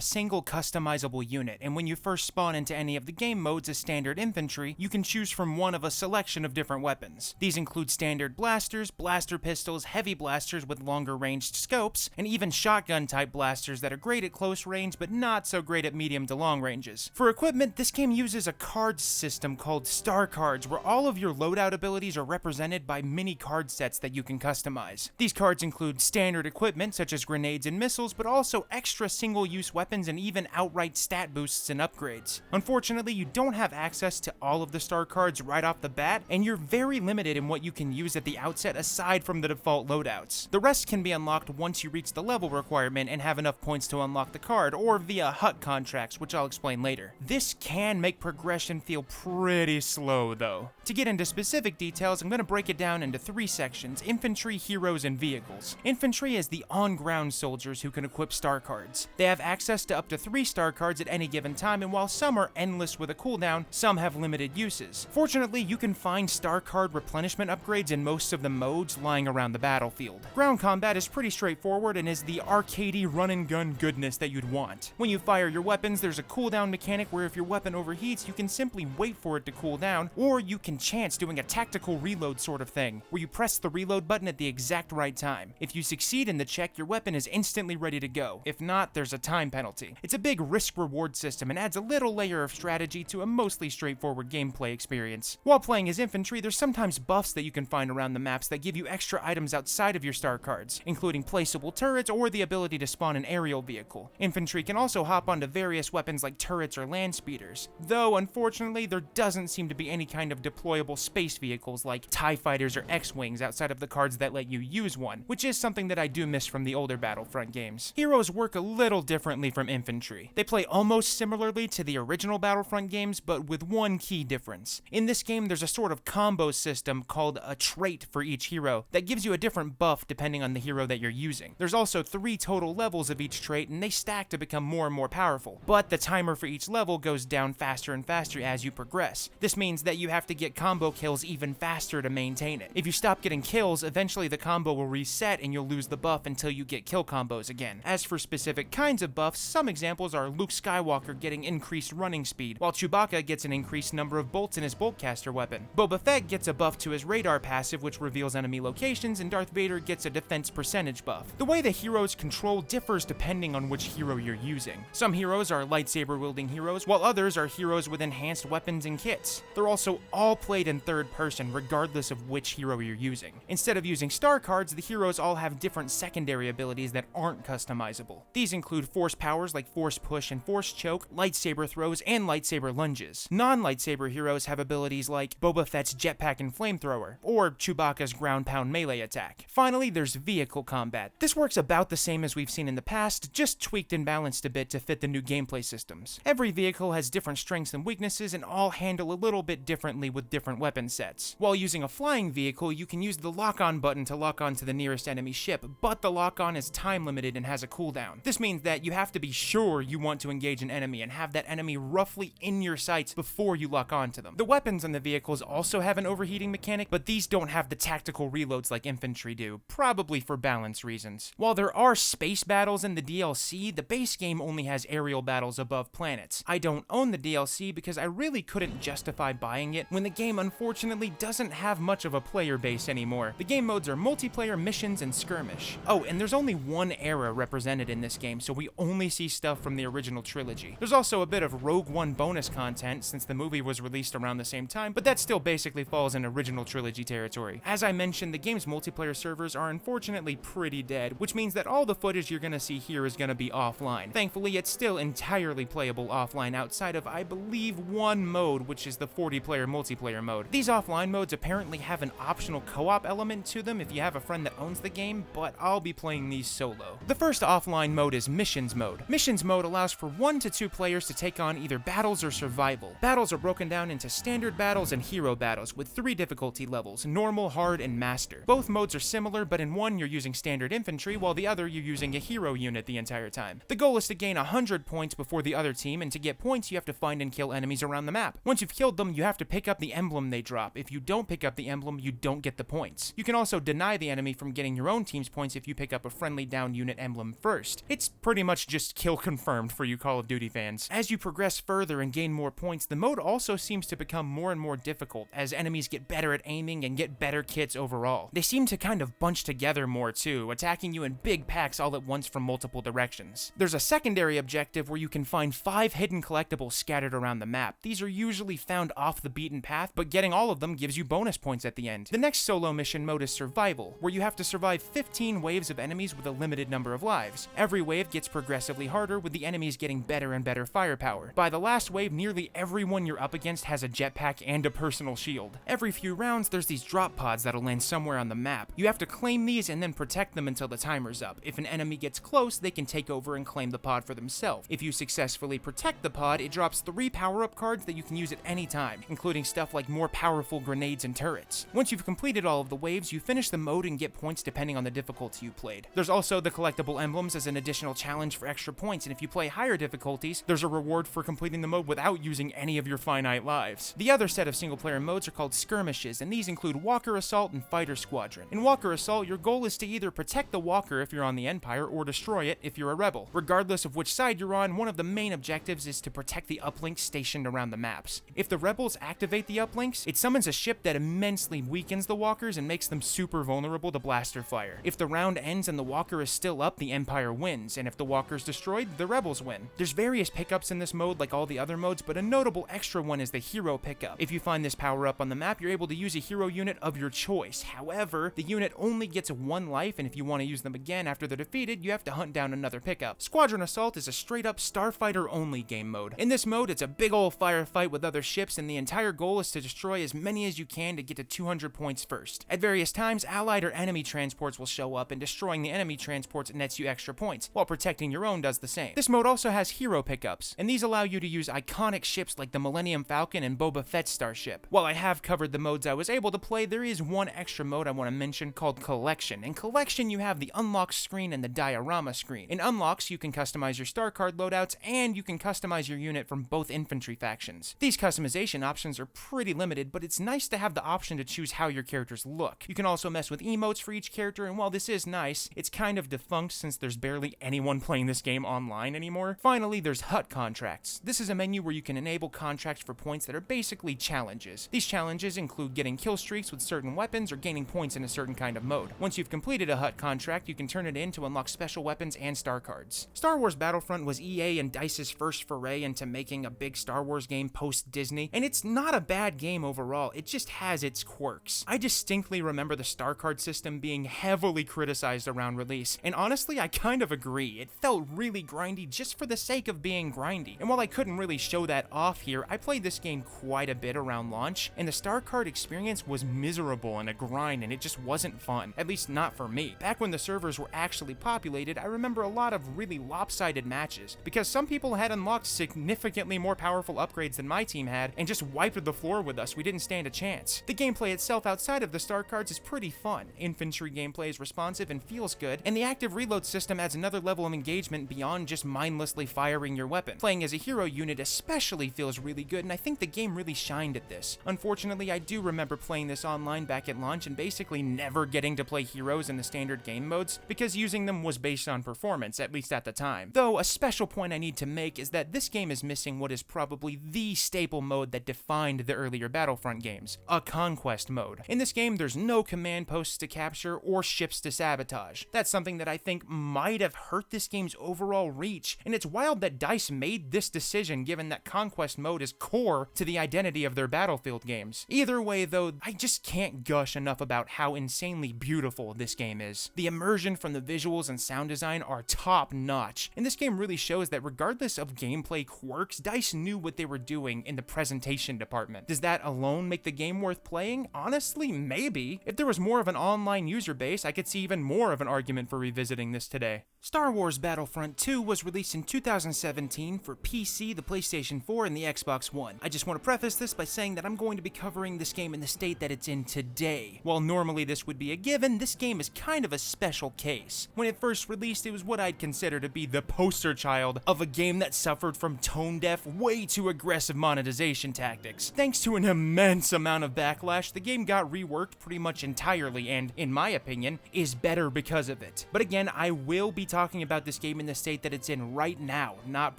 single customizable unit, and when you first spawn into any of the game modes as standard infantry, you can choose from one of a selection of different weapons. These include standard blasters, blaster pistols, heavy blasters with longer ranged scopes, and even shotgun type blasters that are great at close range but not so great at medium to long ranges. For equipment, this game uses a cards system called Star Cards, where all of your loadout abilities are represented by mini card sets that you can customize. These cards include standard equipment such as grenades and missiles, but also extra single-use weapons and even outright stat boosts and upgrades. Unfortunately, you don't have access to all of the Star Cards right off the bat, and you're very limited in what you can use at the outset aside from the default loadouts. The rest can be unlocked once you reach the level requirement and have enough points to unlock the card, or via hut contracts, which I'll explain later. This can make progression feel pretty slow though. To get into specific details, I'm going to break it down into three sections: infantry, heroes, and vehicles. Infantry is the on-ground soldiers who can equip Star Cards. They have access to up to 3 Star Cards at any given time, and while some are endless with a cooldown, some have limited uses. Fortunately, you can find Star Card replenishment upgrades in most of the modes lying around the battlefield. Ground combat is pretty straightforward and is the arcadey run-and-gun goodness that you'd want. When you fire your weapons, there's a cooldown mechanic where if your weapon overheats, you can simply wait for it to cool down, or you can chance doing a tactical reload sort of thing, where you press the reload button at the exact right time. If you succeed in the check, your weapon is instantly ready to go. If not, there's a time penalty. It's a big risk-reward system and adds a little layer of strategy to a mostly straightforward gameplay experience. While playing as infantry, there's sometimes buffs that you can find around the maps that give you extra items outside of your Star Cards, including placeable turrets or the ability to spawn an aerial vehicle. Infantry can also hop onto various weapons like turrets or land speeders, though unfortunately there doesn't seem to be any kind of deployable space vehicles like TIE fighters or X-Wings outside of the cards that let you use one, which is something that I do miss from the older Battlefront games. Heroes work a little differently from infantry. They play almost similarly to the original Battlefront games, but with one key difference. In this game, there's a sort of combo system called a trait for each hero that gives you a different buff depending on the hero that you're using. There's also 3 total levels of each trait, and they stack to become more and more powerful, but the timer for each level goes down faster and faster as you progress. This means that you have to get combo kills even faster to maintain it. If you stop getting kills, eventually the combo will reset and you'll lose the buff until you get kill combos again. As for specific kinds of buffs, some examples are Luke Skywalker getting increased running speed, while Chewbacca gets an increased number of bolts in his boltcaster weapon. Boba Fett gets a buff to his radar passive, which reveals enemy locations, and Darth Vader gets a defense percentage buff. The way the heroes control differs depending on which hero you're using. Some heroes are lightsaber-wielding heroes, while others are heroes with enhanced weapons and kits. They're also all played in third person, regardless of which hero you're using. Instead of using Star Cards, the heroes all have different secondary abilities that aren't customizable. These include force powers like Force Push and Force Choke, lightsaber throws, and lightsaber lunges. Non-lightsaber heroes have abilities like Boba Fett's jetpack and flamethrower, or Chewbacca's ground pound melee attack. Finally, there's vehicle combat. This works about the same as we've seen in the past, just tweaked and balanced a bit to fit the new gameplay systems. Every vehicle has different strengths and weaknesses, and all handle a little bit differently with different weapon sets. While using a flying vehicle, you can use the lock-on button to lock on to the nearest enemy ship, but the lock-on is time-limited and has a cooldown. This means that you have to be sure you want to engage an enemy and have that enemy roughly in your sights before you lock on to them. The weapons on the vehicles also have an overheating mechanic, but these don't have the tactical reloads like infantry do, probably for balance reasons. While there are space battles in the DLC, the base game only has aerial battles above planets. I don't own the DLC because I really couldn't justify buying it when the game unfortunately doesn't have much of a player base anymore. The game modes are multiplayer, missions, and skirmish. skirmish. Oh, and there's only one era represented in this game, so we only see stuff from the original trilogy. There's also a bit of Rogue One bonus content since the movie was released around the same time, but that still basically falls in original trilogy territory. As I mentioned, the game's multiplayer servers are unfortunately pretty dead, which means that all the footage you're gonna see here is gonna be offline. Thankfully, it's still entirely playable offline outside of, I believe, one mode, which is the 40-player multiplayer mode. These offline modes apparently have an optional co-op element to them if you have a friend that owns the game, but I'll be playing these solo. The first offline mode is Missions mode. Missions mode allows for 1 to 2 players to take on either battles or survival. Battles are broken down into standard battles and hero battles with 3 difficulty levels: normal, hard, and master. Both modes are similar, but in one you're using standard infantry, while the other you're using a hero unit the entire time. The goal is to gain 100 points before the other team, and to get points you have to find and kill enemies around the map. Once you've killed them, you have to pick up the emblem they drop. If you don't pick up the emblem, you don't get the points. You can also deny the enemy from getting your own team's points if you pick up a friendly down unit emblem first. It's pretty much just kill confirmed for you Call of Duty fans. As you progress further and gain more points, the mode also seems to become more and more difficult as enemies get better at aiming and get better kits overall. They seem to kind of bunch together more too, attacking you in big packs all at once from multiple directions. There's a secondary objective where you can find 5 hidden collectibles scattered around the map. These are usually found off the beaten path, but getting all of them gives you bonus points at the end. The next solo mission mode is Survival, where you have to survive 15 waves of enemies with a limited number of lives. Every wave gets progressively harder, with the enemies getting better and better firepower. By the last wave, nearly everyone you're up against has a jetpack and a personal shield. Every few rounds, there's these drop pods that'll land somewhere on the map. You have to claim these and then protect them until the timer's up. If an enemy gets close, they can take over and claim the pod for themselves. If you successfully protect the pod, it drops 3 power-up cards that you can use at any time, including stuff like more powerful grenades and turrets. Once you've completed all of the waves, you finish the mode and get points depending on the difficulty you played. There's also the collectible emblems as an additional challenge for extra points, and if you play higher difficulties, there's a reward for completing the mode without using any of your finite lives. The other set of single-player modes are called skirmishes, and these include Walker Assault and Fighter Squadron. In Walker Assault, your goal is to either protect the Walker if you're on the Empire, or destroy it if you're a rebel. Regardless of which side you're on, one of the main objectives is to protect the uplinks stationed around the maps. If the rebels activate the uplinks, it summons a ship that immensely weakens the walkers and makes them super vulnerable to blaster fire. If the round ends and the walker is still up, the Empire wins, and if the walker is destroyed, the rebels win. There's various pickups in this mode like all the other modes, but a notable extra one is the hero pickup. If you find this power up on the map, you're able to use a hero unit of your choice. However, the unit only gets 1 life, and if you want to use them again after they're defeated, you have to hunt down another pickup. Squadron Assault is a straight up starfighter only game mode. In this mode, it's a big ol' firefight with other ships, and the entire goal is to destroy as many as you can to get to 200 points first. At various times, allied or enemy transports will show up, and destroying the enemy transports nets you extra points, while protecting your own does the same. This mode also has hero pickups, and these allow you to use iconic ships like the Millennium Falcon and Boba Fett's starship. While I have covered the modes I was able to play, there is one extra mode I want to mention called Collection. In Collection, you have the Unlock screen and the Diorama screen. In Unlocks, you can customize your star card loadouts, and you can customize your unit from both infantry factions. These customization options are pretty limited, but it's nice to have the option to choose how your characters look. You can also mess with emotes for each character, and while this is nice, it's kind of defunct since there's barely anyone playing this game online anymore. Finally, there's HUT contracts. This is a menu where you can enable contracts for points that are basically challenges. These challenges include getting kill streaks with certain weapons or gaining points in a certain kind of mode. Once you've completed a HUT contract, you can turn it in to unlock special weapons and star cards. Star Wars Battlefront was EA and DICE's first foray into making a big Star Wars game post-Disney, and it's not a bad game overall, it just has its quirks. I distinctly remember the star card system being heavily criticized around release, and honestly, I kind of agree. It felt really grindy just for the sake of being grindy, and while I couldn't really show that off here, I played this game quite a bit around launch, and the star card experience was miserable and a grind, and it just wasn't fun, at least not for me. Back when the servers were actually populated, I remember a lot of really lopsided matches, because some people had unlocked significantly more powerful upgrades than my team had, and just wiped the floor with us. We didn't stand a chance. The gameplay itself outside of the star cards is pretty fun. Infantry gameplay is responsive and feels good, and the active reload system adds another level of engagement beyond just mindlessly firing your weapon. Playing as a hero unit especially feels really good, and I think the game really shined at this. Unfortunately, I do remember playing this online back at launch and basically never getting to play heroes in the standard game modes, because using them was based on performance, at least at the time. Though, a special point I need to make is that this game is missing what is probably the staple mode that defined the earlier Battlefront games, a conquest mode. In this game, there's no command posts to capture or ships ships to sabotage. That's something that I think might have hurt this game's overall reach, and it's wild that DICE made this decision given that Conquest mode is core to the identity of their Battlefield games. Either way though, I just can't gush enough about how insanely beautiful this game is. The immersion from the visuals and sound design are top notch, and this game really shows that regardless of gameplay quirks, DICE knew what they were doing in the presentation department. Does that alone make the game worth playing? Honestly, maybe. If there was more of an online user base, I could see even more of an argument for revisiting this today. Star Wars Battlefront 2 was released in 2017 for PC, the PlayStation 4, and the Xbox One. I just want to preface this by saying that I'm going to be covering this game in the state that it's in today. While normally this would be a given, this game is kind of a special case. When it first released, it was what I'd consider to be the poster child of a game that suffered from tone-deaf, way too aggressive monetization tactics. Thanks to an immense amount of backlash, the game got reworked pretty much entirely and, in my opinion, is better because of it. But again, I will be talking about this game in the state that it's in right now, not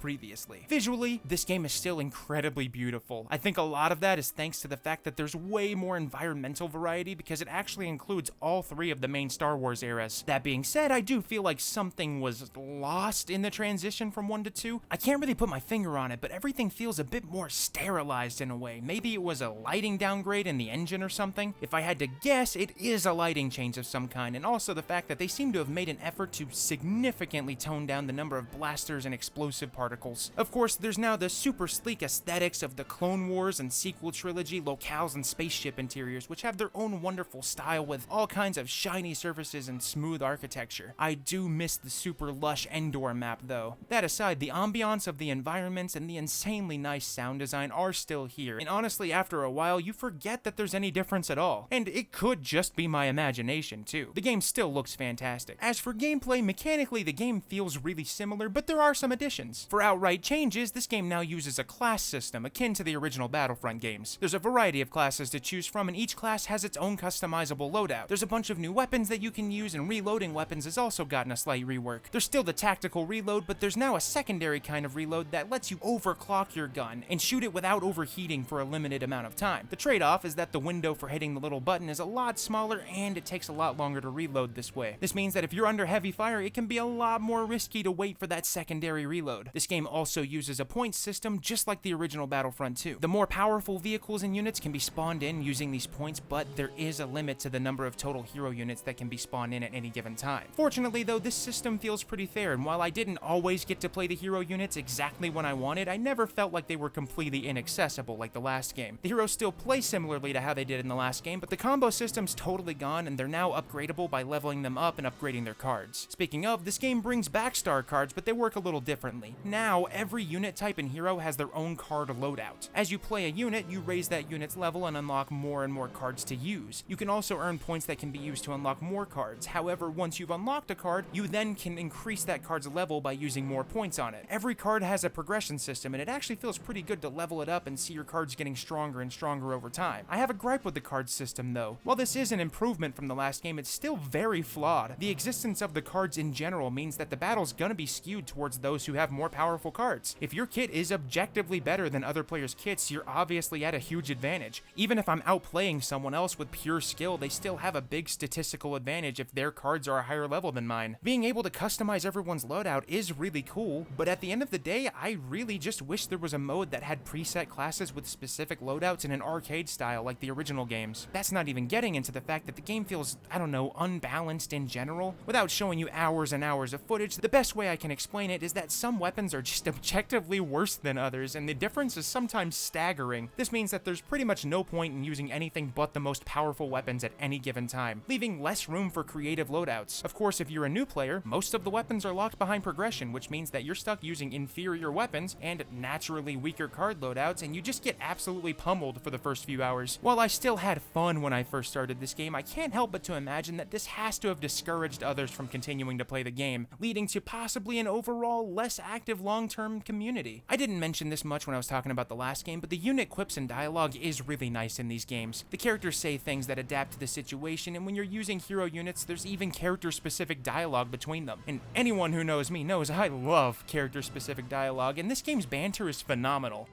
previously. Visually, this game is still incredibly beautiful. I think a lot of that is thanks to the fact that there's way more environmental variety because it actually includes all three of the main Star Wars eras. That being said, I do feel like something was lost in the transition from 1 to 2. I can't really put my finger on it, but everything feels a bit more sterilized in a way. Maybe it was a lighting downgrade in the engine or something. If I had to guess, it is a lighting change of some kind, and also the fact that they seem to have made an effort to significantly tone down the number of blasters and explosive particles. Of course, there's now the super sleek aesthetics of the Clone Wars and sequel trilogy locales and spaceship interiors, which have their own wonderful style with all kinds of shiny surfaces and smooth architecture. I do miss the super lush Endor map though. That aside, the ambiance of the environments and the insanely nice sound design are still here, and honestly, after a while, you forget that there's any difference at all. And it could just be my imagination too. The game still looks fantastic. As for gameplay, mechanically the game feels really similar, but there are some additions. For outright changes, this game now uses a class system akin to the original Battlefront games. There's a variety of classes to choose from, and each class has its own customizable loadout. There's a bunch of new weapons that you can use, and reloading weapons has also gotten a slight rework. There's still the tactical reload, but there's now a secondary kind of reload that lets you overclock your gun and shoot it without overheating for a limited amount of time. The trade-off is that the window for hitting the little button is a lot smaller and it takes a lot longer to reload this way. This means that if you're under heavy fire, it can be a lot more risky to wait for that secondary reload. This game also uses a points system just like the original Battlefront 2. The more powerful vehicles and units can be spawned in using these points, but there is a limit to the number of total hero units that can be spawned in at any given time. Fortunately though, this system feels pretty fair, and while I didn't always get to play the hero units exactly when I wanted, I never felt like they were completely inaccessible like the last game. The heroes still play similarly to how they did in the last game, but the combo system's totally gone and they're now upgradable by leveling them up and upgrading their cards. Speaking of, this game brings back star cards, but they work a little differently. Now, every unit type and hero has their own card loadout. As you play a unit, you raise that unit's level and unlock more and more cards to use. You can also earn points that can be used to unlock more cards. However, once you've unlocked a card, you then can increase that card's level by using more points on it. Every card has a progression system, and it actually feels pretty good to level it up and see your cards getting stronger and stronger over time. I have a gripe with the card system though. While this is an improvement from the last game, it's still very flawed. The existence of the cards in general means that the battle's gonna be skewed towards those who have more powerful cards. If your kit is objectively better than other players' kits, you're obviously at a huge advantage. Even if I'm outplaying someone else with pure skill, they still have a big statistical advantage if their cards are a higher level than mine. Being able to customize everyone's loadout is really cool, but at the end of the day, I really just wish there was a mode that had preset classes with specific loadouts in an arcade style like the original games. That's not even getting into the fact that the game feels, I don't know, unbalanced in general. Without showing you hours and hours of footage, the best way I can explain it is that some weapons are just objectively worse than others, and the difference is sometimes staggering. This means that there's pretty much no point in using anything but the most powerful weapons at any given time, leaving less room for creative loadouts. Of course, if you're a new player, most of the weapons are locked behind progression, which means that you're stuck using inferior weapons and naturally weaker card loadouts, and you just get absolutely pummeled for the first few hours. While I still had fun when I first started this game, I can't help but to imagine that this has to have discouraged others from continuing to play the game, leading to possibly an overall less active long-term community. I didn't mention this much when I was talking about the last game, but the unit quips and dialogue is really nice in these games. The characters say things that adapt to the situation, and when you're using hero units, there's even character-specific dialogue between them. And anyone who knows me knows I love character-specific dialogue, and this game's banter is phenomenal.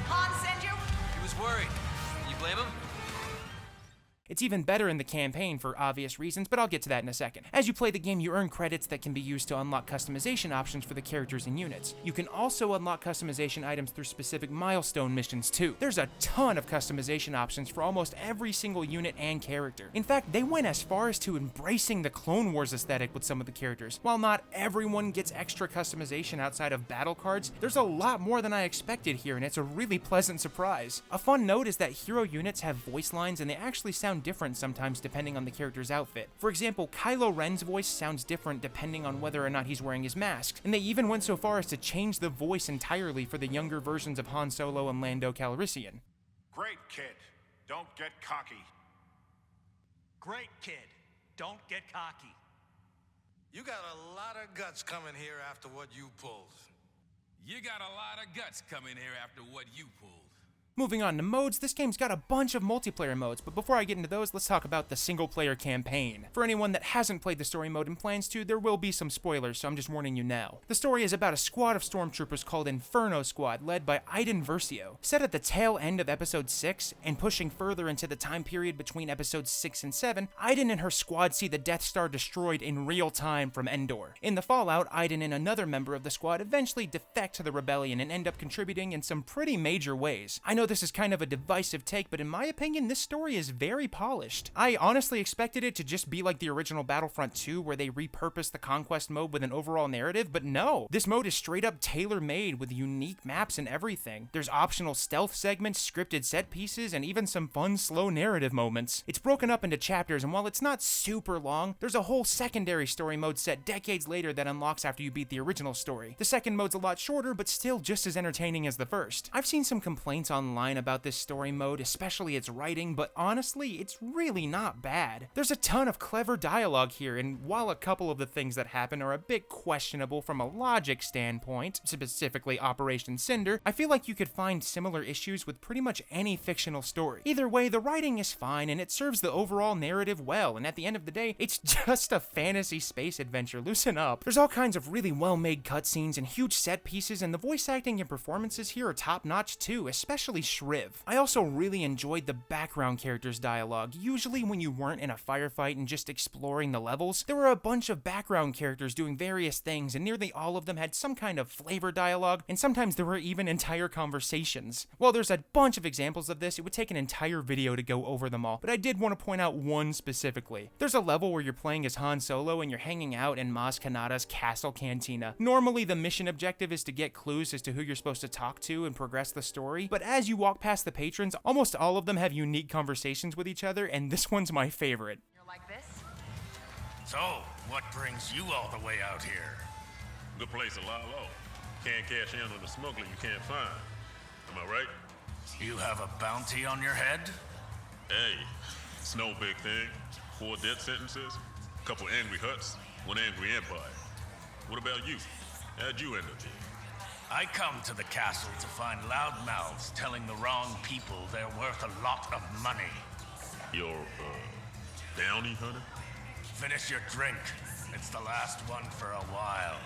Han send you? He was worried. Can you blame him? It's even better in the campaign for obvious reasons, but I'll get to that in a second. As you play the game, you earn credits that can be used to unlock customization options for the characters and units. You can also unlock customization items through specific milestone missions too. There's a ton of customization options for almost every single unit and character. In fact, they went as far as to embracing the Clone Wars aesthetic with some of the characters. While not everyone gets extra customization outside of battle cards, there's a lot more than I expected here, and it's a really pleasant surprise. A fun note is that hero units have voice lines, and they actually sound different sometimes depending on the character's outfit. For example, Kylo Ren's voice sounds different depending on whether or not he's wearing his mask, and they even went so far as to change the voice entirely for the younger versions of Han Solo and Lando Calrissian. Great kid, don't get cocky. Great kid, don't get cocky. You got a lot of guts coming here after what you pulled. You got a lot of guts coming here after what you pulled. Moving on to modes, this game's got a bunch of multiplayer modes, but before I get into those, let's talk about the single-player campaign. For anyone that hasn't played the story mode and plans to, there will be some spoilers, so I'm just warning you now. The story is about a squad of stormtroopers called Inferno Squad, led by Iden Versio. Set at the tail end of Episode 6, and pushing further into the time period between Episodes 6 and 7, Iden and her squad see the Death Star destroyed in real time from Endor. In the fallout, Iden and another member of the squad eventually defect to the rebellion and end up contributing in some pretty major ways. I know this is kind of a divisive take, but in my opinion, this story is very polished. I honestly expected it to just be like the original Battlefront 2, where they repurposed the conquest mode with an overall narrative, but no. This mode is straight up tailor-made with unique maps and everything. There's optional stealth segments, scripted set pieces, and even some fun, slow narrative moments. It's broken up into chapters, and while it's not super long, there's a whole secondary story mode set decades later that unlocks after you beat the original story. The second mode's a lot shorter, but still just as entertaining as the first. I've seen some complaints online about this story mode, especially its writing, but honestly, it's really not bad. There's a ton of clever dialogue here, and while a couple of the things that happen are a bit questionable from a logic standpoint, specifically Operation Cinder, I feel like you could find similar issues with pretty much any fictional story. Either way, the writing is fine, and it serves the overall narrative well, and at the end of the day, it's just a fantasy space adventure. Loosen up. There's all kinds of really well-made cutscenes and huge set pieces, and the voice acting and performances here are top-notch too, especially Shriv. I also really enjoyed the background characters' dialogue. Usually when you weren't in a firefight and just exploring the levels, there were a bunch of background characters doing various things, and nearly all of them had some kind of flavor dialogue, and sometimes there were even entire conversations. While there's a bunch of examples of this, it would take an entire video to go over them all, but I did want to point out one specifically. There's a level where you're playing as Han Solo and you're hanging out in Maz Kanata's castle cantina. Normally the mission objective is to get clues as to who you're supposed to talk to and progress the story, but as you walk past the patrons, almost all of them have unique conversations with each other, and this one's my favorite. You're like this? So, what brings you all the way out here? Good place to lie low. Can't cash in on the smuggler you can't find. Am I right? You have a bounty on your head? Hey, it's no big thing. 4 death sentences, couple angry huts, 1 angry empire. What about you? How'd you end up here? I come to the castle to find loudmouths telling the wrong people they're worth a lot of money. You're, bounty hunter? Finish your drink. It's the last one for a while.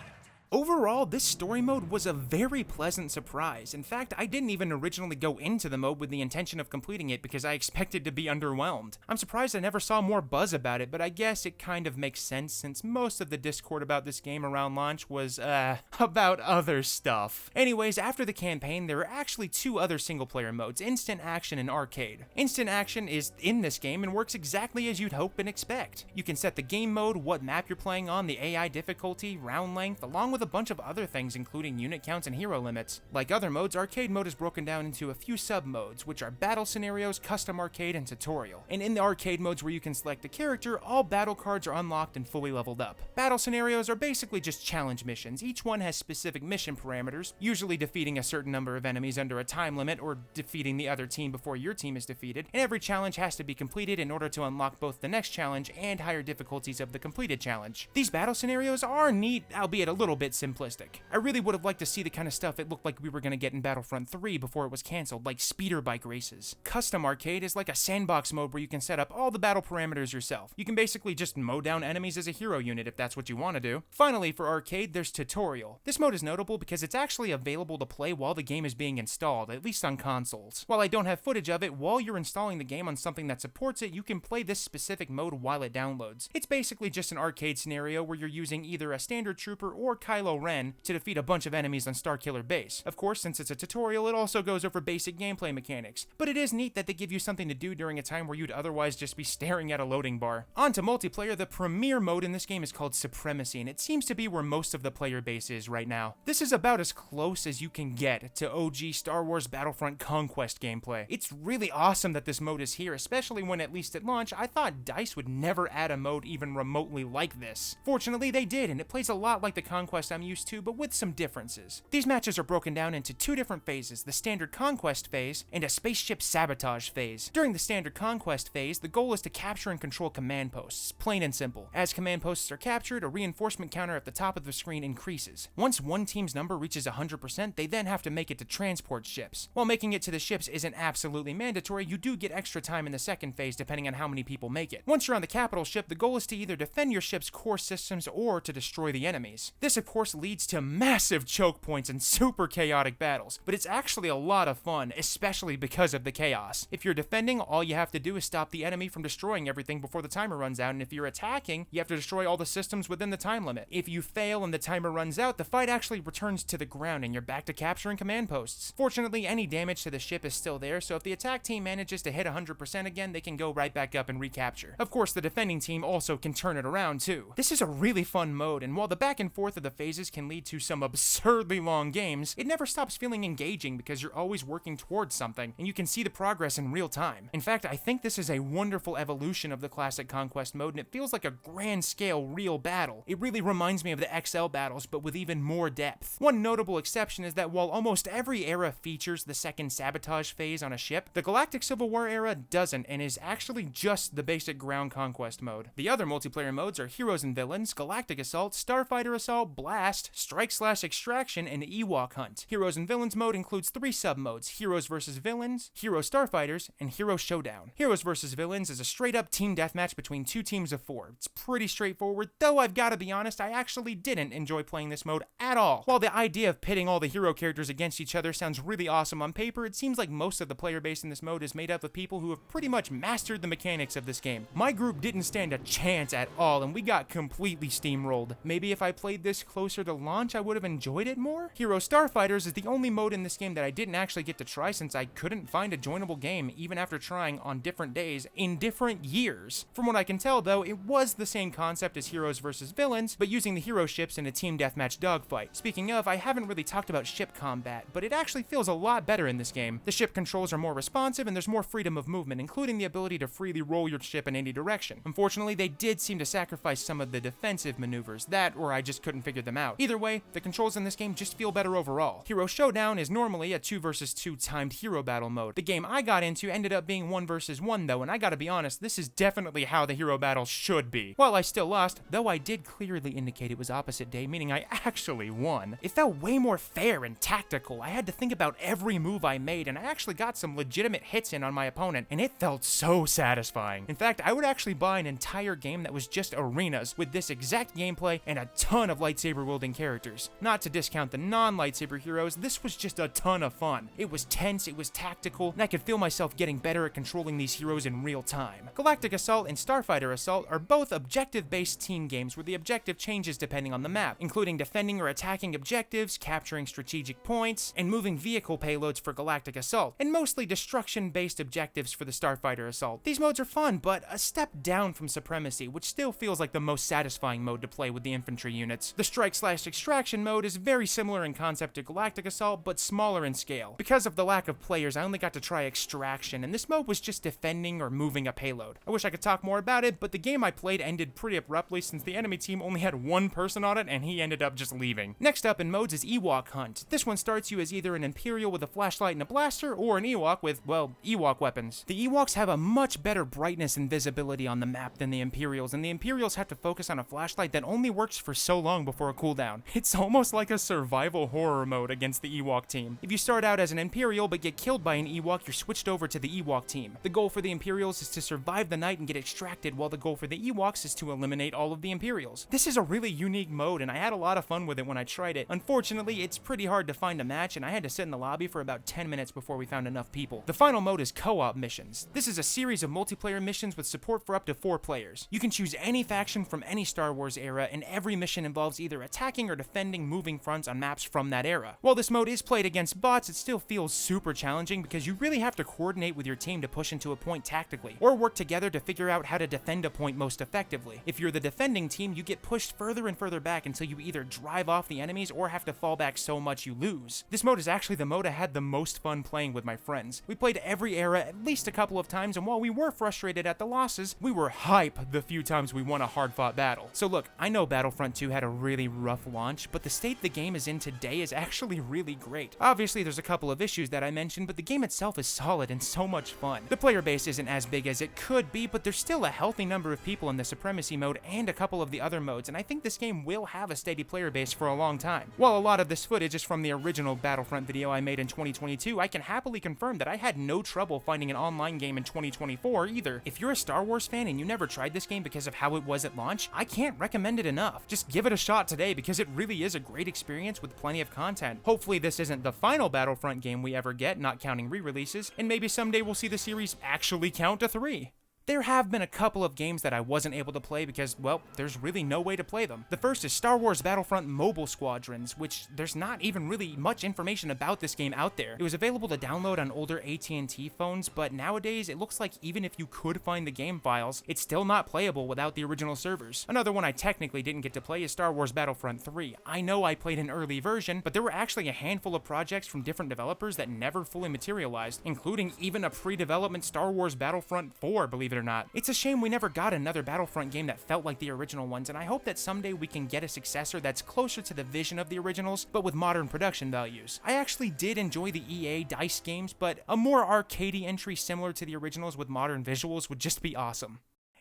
Overall, this story mode was a very pleasant surprise. In fact, I didn't even originally go into the mode with the intention of completing it because I expected to be underwhelmed. I'm surprised I never saw more buzz about it, but I guess it kind of makes sense since most of the discord about this game around launch was, about other stuff. Anyways, after the campaign, there are actually 2 other single-player modes, Instant Action and Arcade. Instant Action is in this game and works exactly as you'd hope and expect. You can set the game mode, what map you're playing on, the AI difficulty, round length, along with a bunch of other things including unit counts and hero limits. Like other modes, arcade mode is broken down into a few sub-modes, which are battle scenarios, custom arcade, and tutorial. And in the arcade modes where you can select a character, all battle cards are unlocked and fully leveled up. Battle scenarios are basically just challenge missions. Each one has specific mission parameters, usually defeating a certain number of enemies under a time limit or defeating the other team before your team is defeated, and every challenge has to be completed in order to unlock both the next challenge and higher difficulties of the completed challenge. These battle scenarios are neat, albeit a little bit bit simplistic. I really would have liked to see the kind of stuff it looked like we were going to get in Battlefront 3 before it was cancelled, like speeder bike races. Custom Arcade is like a sandbox mode where you can set up all the battle parameters yourself. You can basically just mow down enemies as a hero unit if that's what you want to do. Finally, for Arcade, there's Tutorial. This mode is notable because it's actually available to play while the game is being installed, at least on consoles. While I don't have footage of it, while you're installing the game on something that supports it, you can play this specific mode while it downloads. It's basically just an arcade scenario where you're using either a standard trooper or Kylo Ren to defeat a bunch of enemies on Starkiller Base. Of course, since it's a tutorial, it also goes over basic gameplay mechanics, but it is neat that they give you something to do during a time where you'd otherwise just be staring at a loading bar. On to multiplayer, the premier mode in this game is called Supremacy, and it seems to be where most of the player base is right now. This is about as close as you can get to OG Star Wars Battlefront Conquest gameplay. It's really awesome that this mode is here, especially when, at least at launch, I thought DICE would never add a mode even remotely like this. Fortunately, they did, and it plays a lot like the Conquest I'm used to, but with some differences. These matches are broken down into two different phases, the standard Conquest phase and a spaceship sabotage phase. During the standard Conquest phase, the goal is to capture and control command posts, plain and simple. As command posts are captured, a reinforcement counter at the top of the screen increases. Once one team's number reaches 100%, they then have to make it to transport ships. While making it to the ships isn't absolutely mandatory, you do get extra time in the second phase depending on how many people make it. Once you're on the capital ship, the goal is to either defend your ship's core systems or to destroy the enemies. This of course leads to massive choke points and super chaotic battles, but it's actually a lot of fun, especially because of the chaos. If you're defending, all you have to do is stop the enemy from destroying everything before the timer runs out, and if you're attacking, you have to destroy all the systems within the time limit. If you fail and the timer runs out, the fight actually returns to the ground and you're back to capturing command posts. Fortunately, any damage to the ship is still there, so if the attack team manages to hit 100% again, they can go right back up and recapture. Of course, the defending team also can turn it around too. This is a really fun mode, and while the back and forth of the phases can lead to some absurdly long games, it never stops feeling engaging because you're always working towards something, and you can see the progress in real time. In fact, I think this is a wonderful evolution of the classic Conquest mode, and it feels like a grand-scale real battle. It really reminds me of the XL battles, but with even more depth. One notable exception is that while almost every era features the second sabotage phase on a ship, the Galactic Civil War era doesn't, and is actually just the basic ground conquest mode. The other multiplayer modes are Heroes and Villains, Galactic Assault, Starfighter Assault, Blast, Strike/Extraction, and Ewok Hunt. Heroes and Villains mode includes 3 sub-modes: Heroes vs. Villains, Hero Starfighters, and Hero Showdown. Heroes vs. Villains is a straight-up team deathmatch between 2 teams of 4. It's pretty straightforward, though I've gotta be honest, I actually didn't enjoy playing this mode at all. While the idea of pitting all the hero characters against each other sounds really awesome on paper, it seems like most of the player base in this mode is made up of people who have pretty much mastered the mechanics of this game. My group didn't stand a chance at all, and we got completely steamrolled. Maybe if I played this closer to launch, I would have enjoyed it more? Hero Starfighters is the only mode in this game that I didn't actually get to try since I couldn't find a joinable game even after trying on different days in different years. From what I can tell though, it was the same concept as Heroes vs. Villains, but using the hero ships in a team deathmatch dogfight. Speaking of, I haven't really talked about ship combat, but it actually feels a lot better in this game. The ship controls are more responsive and there's more freedom of movement, including the ability to freely roll your ship in any direction. Unfortunately, they did seem to sacrifice some of the defensive maneuvers, that or I just couldn't figure them out. Either way, the controls in this game just feel better overall. Hero Showdown is normally a 2 vs. 2 timed hero battle mode. The game I got into ended up being 1 vs. 1 though, and I gotta be honest, this is definitely how the hero battle should be. While I still lost, though I did clearly indicate it was opposite day, meaning I actually won, it felt way more fair and tactical. I had to think about every move I made, and I actually got some legitimate hits in on my opponent, and it felt so satisfying. In fact, I would actually buy an entire game that was just arenas with this exact gameplay and a ton of lightsaber wielding characters. Not to discount the non-lightsaber heroes, this was just a ton of fun. It was tense, it was tactical, and I could feel myself getting better at controlling these heroes in real time. Galactic Assault and Starfighter Assault are both objective-based team games where the objective changes depending on the map, including defending or attacking objectives, capturing strategic points, and moving vehicle payloads for Galactic Assault, and mostly destruction-based objectives for the Starfighter Assault. These modes are fun, but a step down from Supremacy, which still feels like the most satisfying mode to play with the infantry units. The Strike/Extraction mode is very similar in concept to Galactic Assault, but smaller in scale. Because of the lack of players, I only got to try Extraction, and this mode was just defending or moving a payload. I wish I could talk more about it, but the game I played ended pretty abruptly since the enemy team only had 1 person on it, and he ended up just leaving. Next up in modes is Ewok Hunt. This one starts you as either an Imperial with a flashlight and a blaster, or an Ewok with, well, Ewok weapons. The Ewoks have a much better brightness and visibility on the map than the Imperials, and the Imperials have to focus on a flashlight that only works for so long before a cooldown. It's almost like a survival horror mode against the Ewok team. If you start out as an Imperial but get killed by an Ewok, you're switched over to the Ewok team. The goal for the Imperials is to survive the night and get extracted, while the goal for the Ewoks is to eliminate all of the Imperials. This is a really unique mode, and I had a lot of fun with it when I tried it. Unfortunately, it's pretty hard to find a match, and I had to sit in the lobby for about 10 minutes before we found enough people. The final mode is co-op missions. This is a series of multiplayer missions with support for up to 4 players. You can choose any faction from any Star Wars era, and every mission involves either attacking or defending moving fronts on maps from that era. While this mode is played against bots, it still feels super challenging because you really have to coordinate with your team to push into a point tactically, or work together to figure out how to defend a point most effectively. If you're the defending team, you get pushed further and further back until you either drive off the enemies or have to fall back so much you lose. This mode is actually the mode I had the most fun playing with my friends. We played every era at least a couple of times, and while we were frustrated at the losses, we were hype the few times we won a hard-fought battle. So look, I know Battlefront 2 had a really rough launch, but the state the game is in today is actually really great. Obviously, there's a couple of issues that I mentioned, but the game itself is solid and so much fun. The player base isn't as big as it could be, but there's still a healthy number of people in the Supremacy mode and a couple of the other modes, and I think this game will have a steady player base for a long time. While a lot of this footage is from the original Battlefront video I made in 2022, I can happily confirm that I had no trouble finding an online game in 2024 either. If you're a Star Wars fan and you never tried this game because of how it was at launch, I can't recommend it enough. Just give it a shot today because it really is a great experience with plenty of content. Hopefully this isn't the final Battlefront game we ever get, not counting re-releases, and maybe someday we'll see the series actually count to 3. There have been a couple of games that I wasn't able to play because, well, there's really no way to play them. The first is Star Wars Battlefront Mobile Squadrons, which there's not even really much information about this game out there. It was available to download on older AT&T phones, but nowadays it looks like even if you could find the game files, it's still not playable without the original servers. Another one I technically didn't get to play is Star Wars Battlefront 3. I know I played an early version, but there were actually a handful of projects from different developers that never fully materialized, including even a pre-development Star Wars Battlefront 4, believe it or not. It's a shame we never got another Battlefront game that felt like the original ones, and I hope that someday we can get a successor that's closer to the vision of the originals, but with modern production values. I actually did enjoy the EA DICE games, but a more arcadey entry similar to the originals with modern visuals would just be awesome.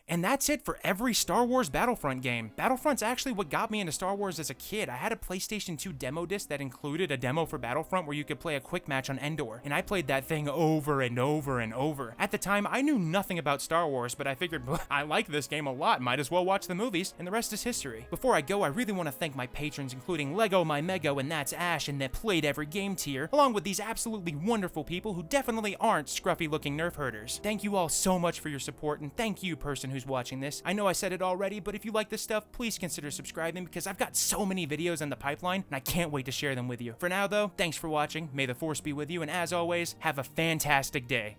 And that's it for every Star Wars Battlefront game. Battlefront's actually what got me into Star Wars as a kid. I had a PlayStation 2 demo disc that included a demo for Battlefront where you could play a quick match on Endor, and I played that thing over and over and over. At the time, I knew nothing about Star Wars, but I figured, I like this game a lot, might as well watch the movies, and the rest is history. Before I go, I really want to thank my patrons, including Lego My Mego and That's Ash in the Played Every Game tier, along with these absolutely wonderful people who definitely aren't scruffy-looking nerf herders. Thank you all so much for your support, and thank you, person who's watching this. I know I said it already, but if you like this stuff, please consider subscribing because I've got so many videos in the pipeline and I can't wait to share them with you. For now though, thanks for watching, may the Force be with you, and as always, have a fantastic day.